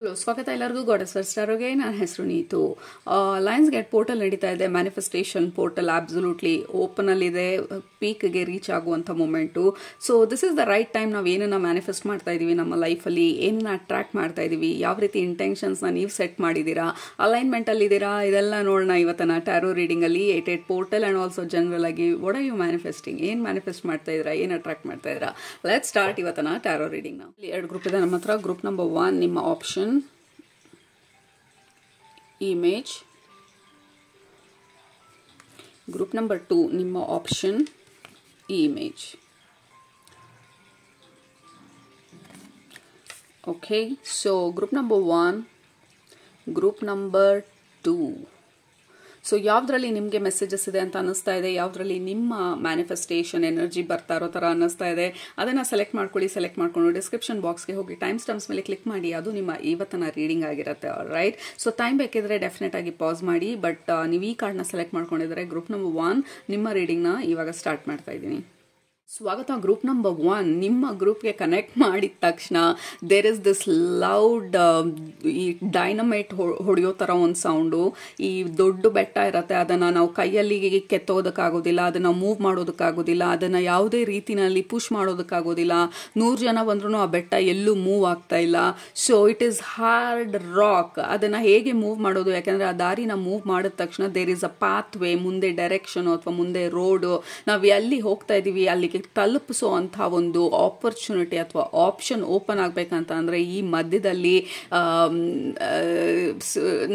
Hello, ಸ್ವಾಗತ ಎಲ್ಲರಿಗೂ. Goddess ಫಸ್ಟಾರೋಗೆ ನನ್ನ ಹೆಸರು ನೀತು. ಲಯನ್ಸ್ ಗೇಟ್ ಪೋರ್ಟಲ್ ನಡೀತಾ ಇದೆ. ಮ್ಯಾನಿಫೆಸ್ಟೇಷನ್ ಪೋರ್ಟಲ್ ಅಬ್ಸಲ್ಯೂಟ್ಲಿ ಓಪನ್ ಅಲ್ಲಿದೆ. ಪೀಕ್ಗೆ ರೀಚ್ ಆಗುವಂಥ moment. So this is the right time. ನಾವು ಏನನ್ನ ಮ್ಯಾನಿಫೆಸ್ಟ್ ಮಾಡ್ತಾ ಇದೀವಿ ನಮ್ಮ ಲೈಫಲ್ಲಿ, ಏನನ್ನ ಅಟ್ರಾಕ್ಟ್ ಮಾಡ್ತಾ ಇದೀವಿ, ಯಾವ ರೀತಿ ಇಂಟೆನ್ಷನ್ಸ್ನ ನೀವು ಸೆಟ್ ಮಾಡಿದ್ದೀರಾ, ಅಲೈನ್ಮೆಂಟಲ್ಲಿ ಇದ್ದೀರಾ, ಇದೆಲ್ಲ ನೋಡೋಣ ಇವತ್ತನ ಟ್ಯಾರೋ ರೀಡಿಂಗಲ್ಲಿ. 88 ಪೋರ್ಟಲ್ ಆ್ಯಂಡ್ ಆಲ್ಸೋ ಜನರಲ್ ಆಗಿ ವಾಟ್ ಆರ್ ಯು ಮ್ಯಾನಿಫೆಸ್ಟಿಂಗ್, ಏನು ಮ್ಯಾನಿಫೆಸ್ಟ್ ಮಾಡ್ತಾ ಇದ್ದೀರಾ, ಏನು ಅಟ್ರಾಕ್ಟ್ ಮಾಡ್ತಾ ಇದ್ದೀರಾ. ಲೆಟ್ಸ್ ಸ್ಟಾರ್ಟ್ ಇವತ್ತನ ಟ್ಯಾರೋ ರೀಡಿಂಗ್ನ. ಎರಡು ಗ್ರೂಪ್ ಇದೆ ನಮ್ಮ ಹತ್ರ. ಗ್ರೂಪ್ ನಂಬರ್ 1 ನಿಮ್ಮ ಆಪ್ಷನ್ image, group number 2 ನಿಮ್ಮ option image. Okay, so group number 1, group number 2. So ಯಾವುದರಲ್ಲಿ ನಿಮಗೆ ಮೆಸೇಜಸ್ ಇದೆ ಅಂತ ಅನ್ನಿಸ್ತಾ ಇದೆ, ಯಾವುದರಲ್ಲಿ ನಿಮ್ಮ ಮ್ಯಾನಿಫೆಸ್ಟೇಷನ್ ಎನರ್ಜಿ ಬರ್ತಾ ಇರೋ ಥರ ಅನ್ನಿಸ್ತಾ ಇದೆ, ಅದನ್ನು ಸೆಲೆಕ್ಟ್ ಮಾಡ್ಕೊಳ್ಳಿ. ಸೆಲೆಕ್ಟ್ ಮಾಡ್ಕೊಂಡು ಡಿಸ್ಕ್ರಿಪ್ಷನ್ ಬಾಕ್ಸ್ಗೆ ಹೋಗಿ ಟೈಮ್ ಸ್ಟಾಂಪ್ಸ್ ಮೇಲೆ ಕ್ಲಿಕ್ ಮಾಡಿ. ಅದು ನಿಮ್ಮ ಇವತ್ತಿನ ರೀಡಿಂಗ್ ಆಗಿರುತ್ತೆ. ರೈಟ್. ಸೊ ಟೈಮ್ ಬೇಕಿದ್ರೆ ಡೆಫಿನೆಟ್ ಆಗಿ ಪಾಸ್ ಮಾಡಿ. ಬಟ್ ನೀವು ಈ ಕಾರ್ಡ್ನ ಸೆಲೆಕ್ಟ್ ಮಾಡ್ಕೊಂಡಿದ್ರೆ ಗ್ರೂಪ್ ನಂಬರ್ 1 ನಿಮ್ಮ ರೀಡಿಂಗ್ನ ಇವಾಗ ಸ್ಟಾರ್ಟ್ ಮಾಡ್ತಾ ಇದ್ದೀನಿ. ಸ್ವಾಗತ. ಗ್ರೂಪ್ ನಂಬರ್ 1 ನಿಮ್ಮ ಗ್ರೂಪ್ಗೆ ಕನೆಕ್ಟ್ ಮಾಡಿದ ತಕ್ಷಣ ದೇರ್ ಇಸ್ ದಿಸ್ ಲೌಡ್, ಈ ಡೈನಮೈಟ್ ಹೊಡೆಯೋ ಥರ ಒಂದು ಸೌಂಡು. ಈ ದೊಡ್ಡ ಬೆಟ್ಟ ಇರುತ್ತೆ, ಅದನ್ನು ನಾವು ಕೈಯಲ್ಲಿ ಕೆತ್ತೋದಕ್ಕಾಗೋದಿಲ್ಲ, ಅದನ್ನು ಮೂವ್ ಮಾಡೋದಕ್ಕಾಗೋದಿಲ್ಲ, ಅದನ್ನು ಯಾವುದೇ ರೀತಿಯಲ್ಲಿ ಪುಷ್ ಮಾಡೋದಕ್ಕಾಗೋದಿಲ್ಲ. 100 ಜನ ಬಂದ್ರೂ ಆ ಬೆಟ್ಟ ಎಲ್ಲೂ ಮೂವ್ ಆಗ್ತಾ ಇಲ್ಲ. So it is hard rock. ಅದನ್ನು ಹೇಗೆ ಮೂವ್ ಮಾಡೋದು, ಯಾಕೆಂದರೆ ಆ ದಾರಿನ ಮೂವ್ ಮಾಡಿದ ತಕ್ಷಣ there is a pathway, ಮುಂದೆ ಡೈರೆಕ್ಷನ್ ಅಥವಾ ಮುಂದೆ ರೋಡು. ನಾವು ಎಲ್ಲಿ ಹೋಗ್ತಾ ಇದ್ದೀವಿ ಅಲ್ಲಿಗೆ ತಲುಪಿಸೋ ಅಂಥ ಒಂದು ಆಪರ್ಚುನಿಟಿ ಅಥವಾ ಆಪ್ಷನ್ ಓಪನ್ ಆಗಬೇಕಂತ ಅಂದರೆ ಈ ಮಧ್ಯದಲ್ಲಿ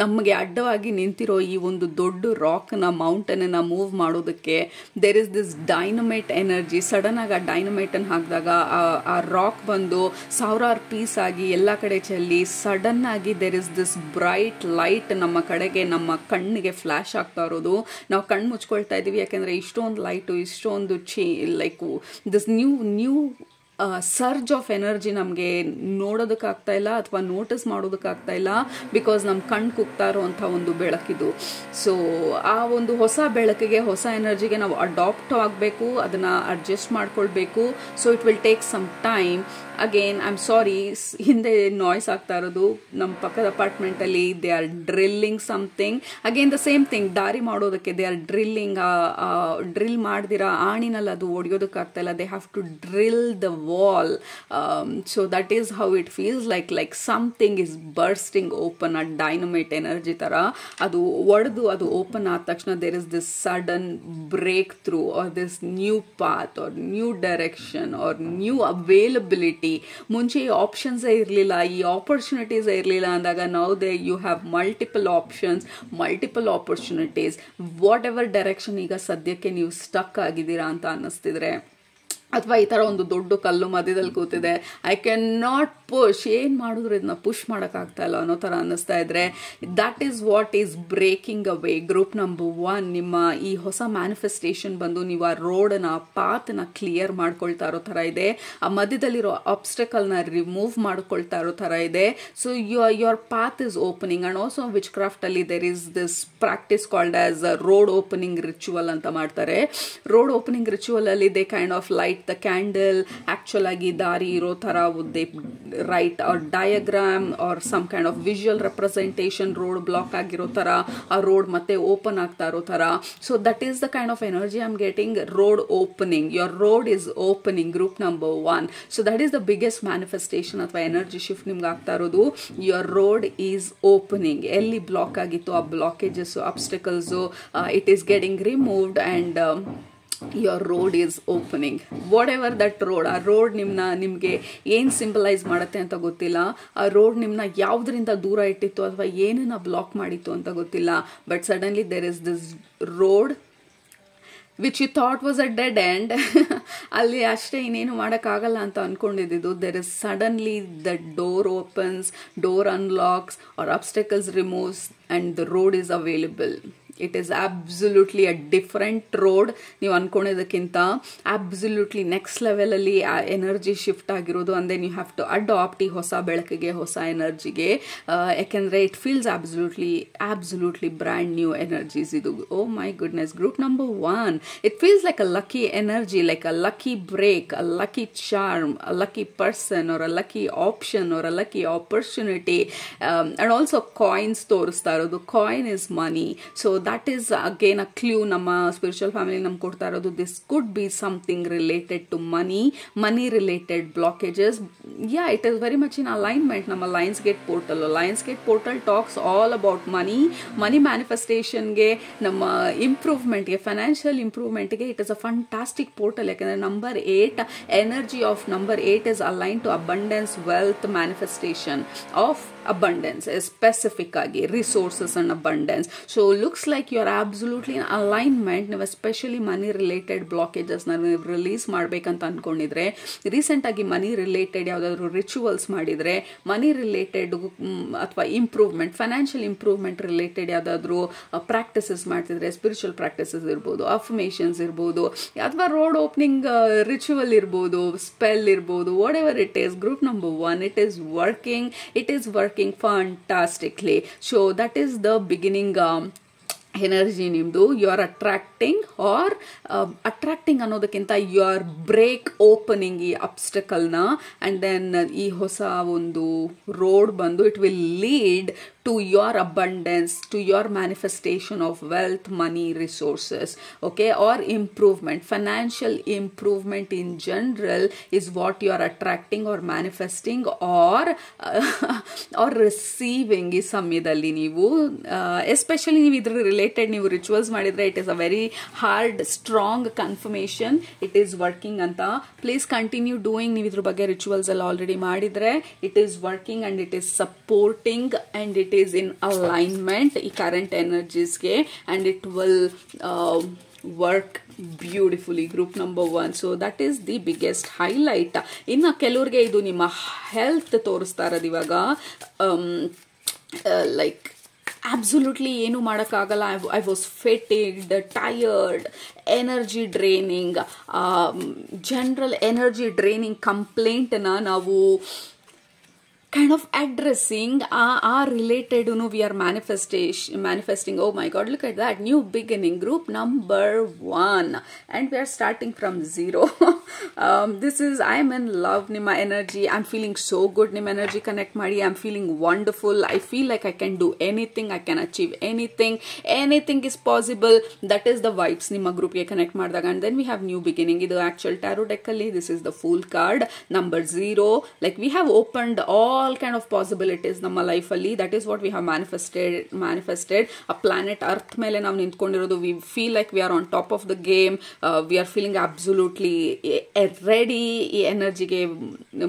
ನಮಗೆ ಅಡ್ಡವಾಗಿ ನಿಂತಿರೋ ಈ ಒಂದು ದೊಡ್ಡ ರಾಕ್ನ, ಮೌಂಟನ್ನ ಮೂವ್ ಮಾಡೋದಕ್ಕೆ there is this dynamite energy. Sudden ಆಗಿ ಆ ಡೈನಮೈಟನ್ನು ಹಾಕಿದಾಗ ಆ ರಾಕ್ ಬಂದು ಸಾವಿರಾರು ಪೀಸ್ ಆಗಿ ಎಲ್ಲ ಕಡೆ ಚೆಲ್ಲಿ ಸಡನ್ ಆಗಿ there is this bright light ನಮ್ಮ ಕಡೆಗೆ, ನಮ್ಮ ಕಣ್ಣಿಗೆ ಫ್ಲ್ಯಾಶ್ ಆಗ್ತಾ ಇರೋದು. ನಾವು ಕಣ್ಣು ಮುಚ್ಕೊಳ್ತಾ ಇದ್ದೀವಿ, ಯಾಕೆಂದರೆ ಇಷ್ಟೊಂದು ಲೈಟು, ಇಷ್ಟೊಂದು like this new surge of energy ನಮಗೆ ನೋಡೋದಕ್ಕಾಗ್ತಾ ಇಲ್ಲ ಅಥವಾ ನೋಟಿಸ್ ಮಾಡೋದಕ್ಕಾಗ್ತಾ ಇಲ್ಲ. ಬಿಕಾಸ್ ನಮ್ಮ ಕಣ್ಣು ಕುಗ್ತಾ ಇರೋವಂಥ ಒಂದು ಬೆಳಕಿದು. ಸೊ ಆ ಒಂದು ಹೊಸ ಬೆಳಕಿಗೆ, ಹೊಸ ಎನರ್ಜಿಗೆ ನಾವು ಅಡಾಪ್ಟ್ ಆಗಬೇಕು, ಅದನ್ನು ಅಡ್ಜಸ್ಟ್ ಮಾಡ್ಕೊಳ್ಬೇಕು. So it will take some time. Again I am sorry, ಹಿಂದೆ ನಾಯ್ಸ್ ಆಗ್ತಾ ಇರೋದು ನಮ್ಮ ಪಕ್ಕದ ಅಪಾರ್ಟ್ಮೆಂಟಲ್ಲಿ. They are drilling something. Again the same thing, ದಾರಿ ಮಾಡೋದಕ್ಕೆ ದೇ ಆರ್ ಡ್ರಿಲ್ಲಿಂಗ್. ಡ್ರಿಲ್ ಮಾಡ್ದಿರಾ ಆಣಿನಲ್ಲಿ ಅದು ಹೊಡೆಯೋದಕ್ಕಾಗ್ತಾ ಇಲ್ಲ. They have to drill the wall. So that is how it feels like something is bursting open. A dynamite energy tara adu ಒಡೆದು ಅದು open ಆದ ತಕ್ಷಣ there is this sudden breakthrough or this new path or new direction or new availability. ಮುಂಚೆ ಈ options ಇರಲಿಲ್ಲ, ಈ opportunities ಇರಲಿಲ್ಲ ಅಂದಾಗ now there you have multiple options, multiple opportunities. whatever direction ಈಗ ಸದ್ಯಕ್ಕೆ ನೀವು ಸ್ಟಕ್ ಆಗಿದ್ದೀರಾ ಅಂತ ಅನ್ನಿಸ್ತಿದ್ರೆ, ಅಥವಾ ಈ ಥರ ಒಂದು ದೊಡ್ಡ ಕಲ್ಲು ಮಧ್ಯದಲ್ಲಿ ಕೂತಿದೆ, ಐ ಕ್ಯಾನ್ ನಾಟ್ ಪುಷ್, ಏನು ಮಾಡಿದ್ರು ಇದನ್ನ ಪುಷ್ ಮಾಡೋಕ್ಕಾಗ್ತಾ ಇಲ್ಲ ಅನ್ನೋ ಥರ ಅನ್ನಿಸ್ತಾ ಇದ್ರೆ, that is what is breaking away. Group number 1 ನಿಮ್ಮ ಈ ಹೊಸ ಮ್ಯಾನಿಫೆಸ್ಟೇಷನ್ ಬಂದು ನೀವು ಆ ರೋಡನ್ನ, ಪಾತ್ನ ಕ್ಲಿಯರ್ ಮಾಡ್ಕೊಳ್ತಾ ಇರೋ ಥರ ಇದೆ. ಆ ಮಧ್ಯದಲ್ಲಿರೋ ಆಬ್ಸ್ಟಕಲ್ನ ರಿಮೂವ್ ಮಾಡ್ಕೊಳ್ತಾ ಇರೋ ಥರ ಇದೆ. So your path is opening. And also ವಿಚ್ ಕ್ರಾಫ್ಟಲ್ಲಿ there is this practice called as road opening ritual ಅಂತ ಮಾಡ್ತಾರೆ. ರೋಡ್ ಓಪನಿಂಗ್ ರಿಚುವಲಲ್ಲಿ they kind of light the candle, actual agi dari iro thara would they write or diagram or some kind of visual representation, road block agiro thara a road matte open agta iro thara. So that is the kind of energy I'm getting. Road opening, your road is opening. Group number 1. So that is the biggest manifestation athwa energy shift nimge agta irodu. Your road is opening. Elli block agittu a blockages, obstacles, it is getting removed and your road is opening. whatever that road, ಆ road ನಿಮಗೆ ಏನು symbolise ಮಾಡುತ್ತೆ ಅಂತ ಗೊತ್ತಿಲ್ಲ. ಆ road ನಿಮ್ಮನ್ನ ಯಾವುದರಿಂದ ದೂರ ಇಟ್ಟಿತ್ತು ಅಥವಾ ಏನನ್ನ ಬ್ಲಾಕ್ ಮಾಡಿತ್ತು ಅಂತ ಗೊತ್ತಿಲ್ಲ. But suddenly there is this road which you thought was a dead end. ಅಲ್ಲಿ ಅಷ್ಟೇ, ಇನ್ನೇನು ಮಾಡೋಕ್ಕಾಗಲ್ಲ ಅಂತ ಅಂದ್ಕೊಂಡಿದ್ದು, there is suddenly the door opens, door unlocks or obstacles removes and the road is available. It is absolutely a different road. ನೀವು ಅನ್ಕೊಂಡಿದ್ದಕ್ಕಿಂತ absolutely next ಲೆವೆಲಲ್ಲಿ ಆ ಎನರ್ಜಿ ಶಿಫ್ಟ್ ಆಗಿರೋದು. And then you have to adapt ಈ ಹೊಸ ಬೆಳಕಿಗೆ, ಹೊಸ ಎನರ್ಜಿಗೆ. ಯಾಕೆಂದರೆ it feels absolutely brand new energies ಇದು. Oh my goodness. Group number 1, it feels like a lucky energy, like a lucky break, a lucky charm, a lucky person, or a lucky option, or a lucky opportunity. And also coins ತೋರಿಸ್ತಾ ಇರೋದು. Coin is money. So that is again a clue ನಮ್ಮ spiritual family ನಮ್ಗೆ ಕೊಡ್ತಾ ಇರೋದು. This could be something related to money related blockages. Yeah, it is very much in alignment. ನಮ್ಮ Lionsgate portal talks all about money manifestationಗೆ, ನಮ್ಮ ಇಂಪ್ರೂವ್ಮೆಂಟ್ಗೆ, financial ಇಂಪ್ರೂವ್ಮೆಂಟ್ಗೆ it is a fantastic portal. ಯಾಕಂದರೆ number 8, energy of number 8 is align to abundance, wealth, manifestation of abundance, specific ಆಗಿ resources and abundance. So looks like you are absolutely in alignment. ನೀವು especially ಮನಿ related blockages ನೀವು release ಮಾಡ್ಬೇಕಂತ ಅನ್ಕೊಂಡಿದ್ರೆ, recent ಆಗಿ ಮನಿ related ಯಾವುದಾದ್ರು rituals ಮಾಡಿದ್ರೆ, ಮನಿ related ಅಥವಾ improvement, financial improvement related ಯಾವುದಾದ್ರು practices ಮಾಡ್ತಿದ್ರೆ, ಸ್ಪಿರಿಚುವಲ್ ಪ್ರಾಕ್ಟಿಸಸ್ ಇರ್ಬೋದು, ಅಫರ್ಮೇಷನ್ಸ್ ಇರ್ಬೋದು, ಅಥವಾ ರೋಡ್ ಓಪನಿಂಗ್ ರಿಚುವಲ್ ಇರ್ಬೋದು, ಸ್ಪೆಲ್ ಇರ್ಬೋದು, what ever it is. Group number 1, it is working fantastically. So that is the beginning energy ನಿಮ್ದು. ಯು ಆರ್ ಅಟ್ರಾಕ್ಟಿಂಗ್ ಅನ್ನೋದಕ್ಕಿಂತ you or break opening ಈ ಅಬ್ಸ್ಟಕಲ್ನ. And then ಈ ಹೊಸ ಒಂದು ರೋಡ್ ಬಂದು it will lead to your abundance, to your manifestation of wealth, money, resources, okay, or improvement. Financial improvement in general is what you are attracting or manifesting or receiving ಈ ಸಮಯದಲ್ಲಿ ನೀವು. Especially ನೀವು ಇದ್ರ related ನೀವು rituals ಮಾಡಿದ್ರೆ, it is a very hard strong confirmation it is working ಅಂತ. Please continue doing. ನೀವು ಇದ್ರ ಬಗ್ಗೆ ರಿಚುವಲ್ಸ್ ಎಲ್ಲ ಆಲ್ರೆಡಿ ಮಾಡಿದ್ರೆ, it is working and it is supporting and it is in alignment ಈ current energiesಗೆ, and it will work beautifully. Group number 1. So that is the biggest highlight. ಇನ್ನು ಕೆಲವ್ರಿಗೆ ಇದು ನಿಮ್ಮ ಹೆಲ್ತ್ ತೋರಿಸ್ತಾ ಇರೋದು ಇವಾಗ. ಲೈಕ್ absolutely ಏನು ಮಾಡೋಕ್ಕಾಗಲ್ಲ. I was fatigued, tired, energy draining, general energy draining complaintನ ನಾವು kind of addressing related, we are manifesting. Oh my god, look at that, new beginning. Group number 1, and we are starting from 0. This is, I am in love. Nima energy, I'm feeling so good. Nima energy connect madi, I'm feeling wonderful. I feel like I can do anything, I can achieve anything is possible. That is the vibes Nima group ge connect ಮಾಡಿದಾಗ. And then we have new beginning. Idu actual tarot deck alli this is the Fool card. Number 0, like we have opened all kind of possibilities ನಮ್ಮ life ಅಲ್ಲಿ. That is what we have manifested. ಅ planet earth ಮೇಲೆ ನಾವು ನಿಂತ್ಕೊಂಡಿರೋದು. We feel like we are on top of the game. We are feeling absolutely ready ಈ ಎನರ್ಜಿಗೆ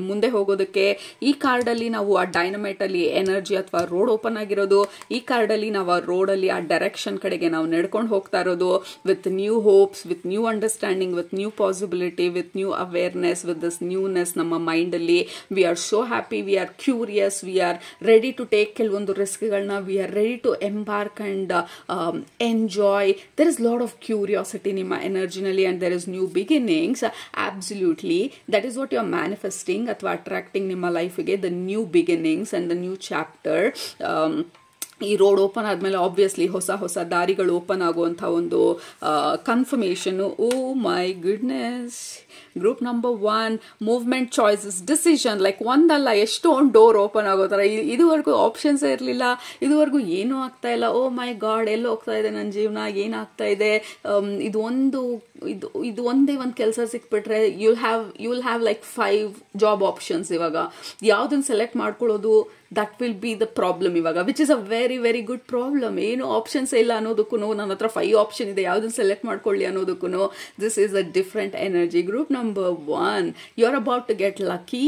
ಮುಂದೆ ಹೋಗೋದಕ್ಕೆ. ಈ ಕಾರ್ಡಲ್ಲಿ ನಾವು ಆ ಡೈನಮೈಟ್ ಅಲ್ಲಿ ಎನರ್ಜಿ ಅಥವಾ ರೋಡ್ ಓಪನ್ ಆಗಿರೋದು. ಈ ಕಾರ್ಡಲ್ಲಿ ನಾವು ಆ ರೋಡಲ್ಲಿ ಆ ಡೈರೆಕ್ಷನ್ ಕಡೆಗೆ ನಾವು ನಡ್ಕೊಂಡು ಹೋಗ್ತಾ ಇರೋದು. With new hopes, with new understanding, with new possibility, with new awareness, with this newness ನಮ್ಮ ಮೈಂಡಲ್ಲಿ. We are so happy, we are curious, we are ready to take ಕೆಲವೊಂದು ರಿಸ್ಕ್ಗಳನ್ನ, we are ready to embark and enjoy. There is a lot of curiosity ನಿಮ್ಮ ಎನರ್ಜಿನಲ್ಲಿ, and there is new beginnings. Absolutely, that is what you are manifesting ಅಥವಾ attracting ನಿಮ್ಮ ಲೈಫಿಗೆ, the new beginnings and the new chapter. ಈ road open ಆದಮೇಲೆ obviously ಹೊಸ ದಾರಿಗಳು open ಆಗುವಂಥ ಒಂದು confirmation. Oh my goodness. Group number 1, movement, choices, decision. Like ಒಂದಲ್ಲ ಎಷ್ಟೊಂದು ಡೋರ್ ಓಪನ್ ಆಗೋ ಥರ. ಇದುವರೆಗೂ ಆಪ್ಷನ್ಸ್ ಇರಲಿಲ್ಲ, ಇದುವರೆಗೂ ಏನೂ ಆಗ್ತಾ ಇಲ್ಲ. ಓ ಮೈ ಗಾಡ್, ಎಲ್ಲೋ ಹೋಗ್ತಾ ಇದೆ ನನ್ನ ಜೀವನ, ಏನಾಗ್ತಾ ಇದೆ. ಇದು ಒಂದೇ ಒಂದು ಕೆಲಸ ಸಿಕ್ಬಿಟ್ರೆ you will have like 5 job options. ಇವಾಗ ಯಾವುದನ್ನು ಸೆಲೆಕ್ಟ್ ಮಾಡ್ಕೊಳ್ಳೋದು, that will be the problem ಇವಾಗ, which is a very very good problem. ಏನು ಆಪ್ಷನ್ಸ್ ಇಲ್ಲ ಅನ್ನೋದಕ್ಕೂ, ನನ್ನ ಹತ್ರ 5 ಆಪ್ಷನ್ ಇದೆ, ಯಾವುದನ್ನು ಸೆಲೆಕ್ಟ್ ಮಾಡ್ಕೊಳ್ಳಿ ಅನ್ನೋದಕ್ಕೂ, this is a different energy. Group number 1, you're about to get lucky.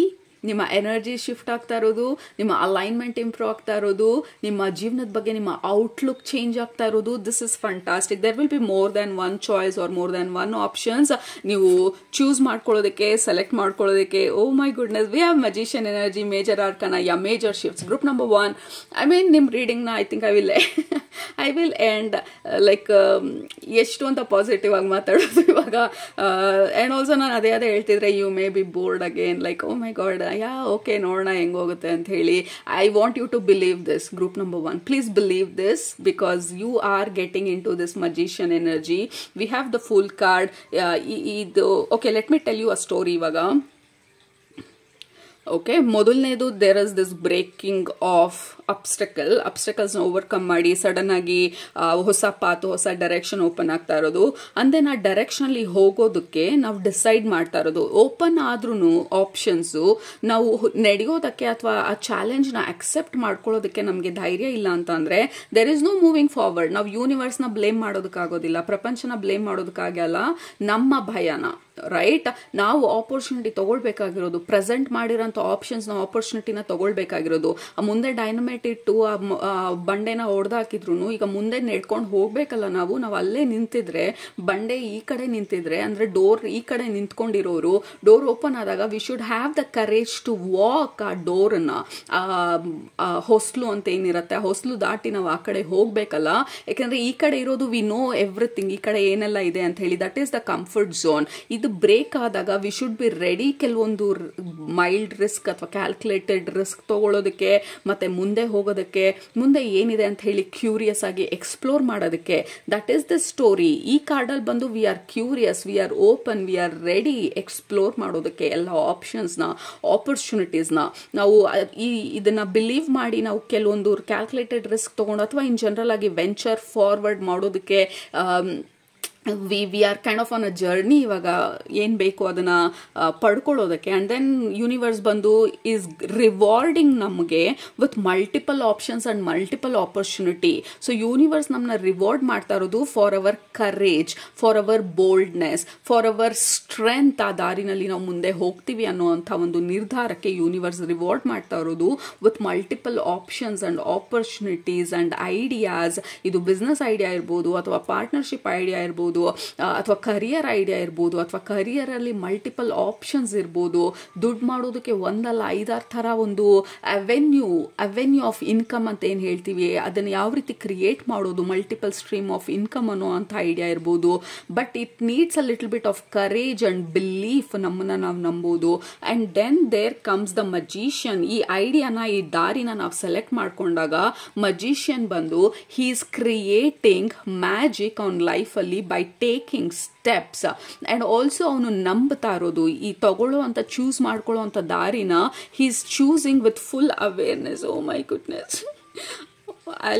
ನಿಮ್ಮ ಎನರ್ಜಿ ಶಿಫ್ಟ್ ಆಗ್ತಾ ಇರೋದು, ನಿಮ್ಮ ಅಲೈನ್ಮೆಂಟ್ ಇಂಪ್ರೂವ್ ಆಗ್ತಾ ಇರೋದು, ನಿಮ್ಮ ಜೀವನದ ಬಗ್ಗೆ ನಿಮ್ಮ ಔಟ್ಲುಕ್ ಚೇಂಜ್ ಆಗ್ತಾ ಇರೋದು. This is fantastic. There will be more than one choice or more than one options. ನೀವು ಚೂಸ್ ಮಾಡ್ಕೊಳ್ಳೋದಕ್ಕೆ, ಸೆಲೆಕ್ಟ್ ಮಾಡ್ಕೊಳ್ಳೋದಕ್ಕೆ. Oh my goodness, we have magician energy, major arcana, major shifts. Group number 1, I mean ನಿಮ್ಮ ರೀಡಿಂಗ್ನ I think I will end like ಎಷ್ಟು ಅಂತ positive ಆಗಿ ಮಾತಾಡೋದು ಇವಾಗ. ಆ್ಯಂಡ್ ಆಲ್ಸೋ ನಾನು ಅದೇ ಹೇಳ್ತಿದ್ರೆ you may be bored again, like oh my God, okay ನೋಡೋಣ ಹೆಂಗೋಗುತ್ತೆ ಅಂತ ಹೇಳಿ. I want you to believe this. Group number 1, please believe this because you are getting into this magician energy. We have the full card. ಇದು okay, let me tell you a story ಇವಾಗ. Okay, ಮೊದಲನೇದು there is this breaking of ಅಬ್ಸ್ಟಕಲ್ಸ್ನ overcome ಮಾಡಿ sudden ಆಗಿ ಹೊಸ path, ಹೊಸ direction open ಆಗ್ತಾ ಇರೋದು. ಅಂದೆ ಆ ಡೈರೆಕ್ಷನಲ್ಲಿ ಹೋಗೋದಕ್ಕೆ ನಾವು ಡಿಸೈಡ್ ಮಾಡ್ತಾ ಇರೋದು. ಓಪನ್ ಆದ್ರೂ ಆಪ್ಷನ್ಸು ನಾವು ನಡೆಯೋದಕ್ಕೆ ಅಥವಾ ಆ ಚಾಲೆಂಜ್ನ ಅಕ್ಸೆಪ್ಟ್ ಮಾಡ್ಕೊಳ್ಳೋದಕ್ಕೆ ನಮಗೆ ಧೈರ್ಯ ಇಲ್ಲ ಅಂತಂದ್ರೆ there is no moving forward. ನಾವು ಯೂನಿವರ್ಸ್ನ ಬ್ಲೇಮ್ ಮಾಡೋದಕ್ಕಾಗೋದಿಲ್ಲ, ಪ್ರಪಂಚನ ಬ್ಲೇಮ್ ಮಾಡೋದಕ್ಕಾಗಲ್ಲ, ನಮ್ಮ ಭಯನ. ರೈಟ್, ನಾವು ಆಪರ್ಚುನಿಟಿ ತಗೊಳ್ಬೇಕಾಗಿರೋದು, ಪ್ರೆಸೆಂಟ್ ಮಾಡಿರೋಂಥ ಆಪ್ಷನ್ಸ್ ನಾವು ಆಪರ್ಚುನಿಟಿನ ತಗೊಳ್ಬೇಕಾಗಿರೋದು. ಮುಂದೆ ಡೈನಮೈಟ್ ಇಟ್ಟು ಆ ಬಂಡೆನ ಹೊಡೆದಾಕಿದ್ರು ಈಗ ಮುಂದೆ ನಡ್ಕೊಂಡು ಹೋಗ್ಬೇಕಲ್ಲ ನಾವು ಅಲ್ಲೇ ನಿಂತಿದ್ರೆ, ಬಂಡೆ ಈ ಕಡೆ ನಿಂತಿದ್ರೆ ಅಂದ್ರೆ ಡೋರ್ ಈ ಕಡೆ ನಿಂತ್ಕೊಂಡಿರೋರು, ಡೋರ್ ಓಪನ್ ಆದಾಗ we should have the courage to walk ಆ ಡೋರ್ನ, ಹೊಸ್ಲು ಅಂತ ಏನಿರುತ್ತೆ ಆ ಹೊಸ್ಲು ದಾಟಿ ನಾವು ಆ ಕಡೆ ಹೋಗ್ಬೇಕಲ್ಲ. ಯಾಕಂದ್ರೆ ಈ ಕಡೆ ಇರೋದು ವಿ ನೋ ಎವ್ರಿಥಿಂಗ್, ಈ ಕಡೆ ಏನೆಲ್ಲ ಇದೆ ಅಂತ ಹೇಳಿ, that is the comfort zone. ಇದು ಬ್ರೇಕ್ ಆದಾಗ ವಿ ಶುಡ್ ಬಿ ರೆಡಿ ಕೆಲವೊಂದು ಮೈಲ್ಡ್ ರಿಸ್ಕ್ ಅಥವಾ ಕ್ಯಾಲ್ಕುಲೇಟೆಡ್ ರಿಸ್ಕ್ ತಗೊಳ್ಳೋದಕ್ಕೆ, ಮತ್ತೆ ಮುಂದೆ ಹೋಗೋದಕ್ಕೆ, ಮುಂದೆ ಏನಿದೆ ಅಂತ ಹೇಳಿ ಕ್ಯೂರಿಯಸ್ ಆಗಿ ಎಕ್ಸ್ಪ್ಲೋರ್ ಮಾಡೋದಕ್ಕೆ. That is the story. ಈ ಕಾರ್ಡಲ್ಲಿ ಬಂದು we are curious, we are open, we are ready explore ಮಾಡೋದಕ್ಕೆ ಎಲ್ಲ ಆಪ್ಷನ್ಸ್ನ, ಆಪರ್ಚುನಿಟೀಸ್ನ. ನಾವು ಇದನ್ನ ಬಿಲೀವ್ ಮಾಡಿ ನಾವು ಕೆಲವೊಂದು ಕ್ಯಾಲ್ಕುಲೇಟೆಡ್ ರಿಸ್ಕ್ ತಗೊಂಡು ಅಥವಾ ಇನ್ ಜನರಲ್ ಆಗಿ ವೆಂಚರ್ ಫಾರ್ವರ್ಡ್ ಮಾಡೋದಕ್ಕೆ we are kind of on a journey. ಇವಾಗ ಏನು ಬೇಕು ಅದನ್ನ ಪಡ್ಕೊಳ್ಳೋದಕ್ಕೆ. ಆ್ಯಂಡ್ ದೆನ್ ಯೂನಿವರ್ಸ್ ಬಂದು ಈಸ್ ರಿವಾರ್ಡಿಂಗ್ ನಮಗೆ with multiple options and multiple opportunity. So universe ನಮ್ಮನ್ನ ರಿವಾರ್ಡ್ ಮಾಡ್ತಾ ಇರೋದು for our courage, for our boldness, for our strength. ಆ ದಾರಿನಲ್ಲಿ ನಾವು ಮುಂದೆ ಹೋಗ್ತೀವಿ ಅನ್ನೋವಂಥ ಒಂದು ನಿರ್ಧಾರಕ್ಕೆ ಯೂನಿವರ್ಸ್ ರಿವಾರ್ಡ್ ಮಾಡ್ತಾ ಇರೋದು with multiple options and opportunities and ideas. ಇದು ಬಿಸ್ನೆಸ್ ಐಡಿಯಾ ಇರ್ಬೋದು, ಅಥವಾ ಪಾರ್ಟ್ನರ್ಶಿಪ್ ಐಡಿಯಾ ಇರ್ಬೋದು, ಅಥವಾ ಕರಿಯರ್ ಐಡಿಯಾ ಇರ್ಬೋದು, ಅಥವಾ ಕರಿಯರ್ ಅಲ್ಲಿ ಮಲ್ಟಿಪಲ್ ಆಪ್ಷನ್ಸ್ ಇರ್ಬೋದು. ದುಡ್ಡು ಮಾಡೋದಕ್ಕೆ ಒಂದಲ್ಲ 5-6 ಥರ ಒಂದು ಅವೆನ್ಯೂ ಆಫ್ ಇನ್ಕಮ್ ಅಂತ ಏನು ಹೇಳ್ತೀವಿ, ಅದನ್ನು ಯಾವ ರೀತಿ ಕ್ರಿಯೇಟ್ ಮಾಡೋದು, ಮಲ್ಟಿಪಲ್ ಸ್ಟ್ರೀಮ್ ಆಫ್ ಇನ್ಕಮ್ ಅನ್ನೋ ಅಂತ ಐಡಿಯಾ ಇರ್ಬೋದು. But it needs a little bit of courage and belief, ನಮ್ಮನ್ನ ನಾವು ನಂಬೋದು. And then there comes the magician. ಈ ಐಡಿಯಾನ, ಈ ದಾರಿನ ನಾವು ಸೆಲೆಕ್ಟ್ ಮಾಡ್ಕೊಂಡಾಗ ಮಜಿಷಿಯನ್ ಬಂದು he is creating magic on life ಅಲ್ಲಿ by taking steps. And also ಅವನು ನಂಬ್ತಾ ಇರೋದು ಈ ತಗೊಳ್ಳೋ ಅಂತ ಚೂಸ್ ಮಾಡ್ಕೊಳ್ಳೋ ಅಂತ ದಾರಿನ he is choosing with full awareness. Oh my goodness, I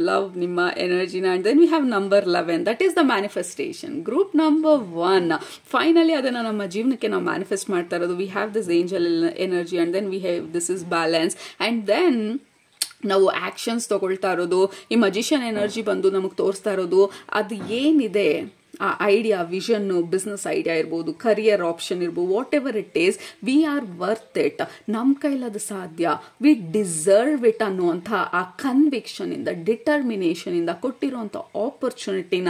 love ನಿಮ್ಮ ಎನರ್ಜಿನ. And then we have number 11, that is the manifestation. Group number 1, finally ಅದನ್ನು ನಮ್ಮ ಜೀವನಕ್ಕೆ ನಾವು ಮ್ಯಾನಿಫೆಸ್ಟ್ ಮಾಡ್ತಾ ಇರೋದು. We have this angel energy and then we have this is balance. And then ನಾವು actions ತಗೊಳ್ತಾ ಇರೋದು. ಈ ಮಜಿಷಿಯನ್ ಎನರ್ಜಿ ಬಂದು ನಮಗೆ ತೋರಿಸ್ತಾ ಇರೋದು ಅದು ಏನಿದೆ ಆ ಐಡಿಯಾ, ವಿಷನ್ನು, ಬಿಸ್ನೆಸ್ ಐಡಿಯಾ ಇರ್ಬೋದು, ಕರಿಯರ್ ಆಪ್ಷನ್ ಇರ್ಬೋದು, what ever it is, we are worth it, ನಮ್ಮ ಕೈಲದು ಸಾಧ್ಯ, ವಿ ಡಿಸರ್ವ್ ಇಟ್ ಅನ್ನುವಂಥ ಆ ಕನ್ವಿಕ್ಷನಿಂದ, ಡಿಟರ್ಮಿನೇಷನಿಂದ ಕೊಟ್ಟಿರುವಂಥ ಆಪರ್ಚುನಿಟಿನ,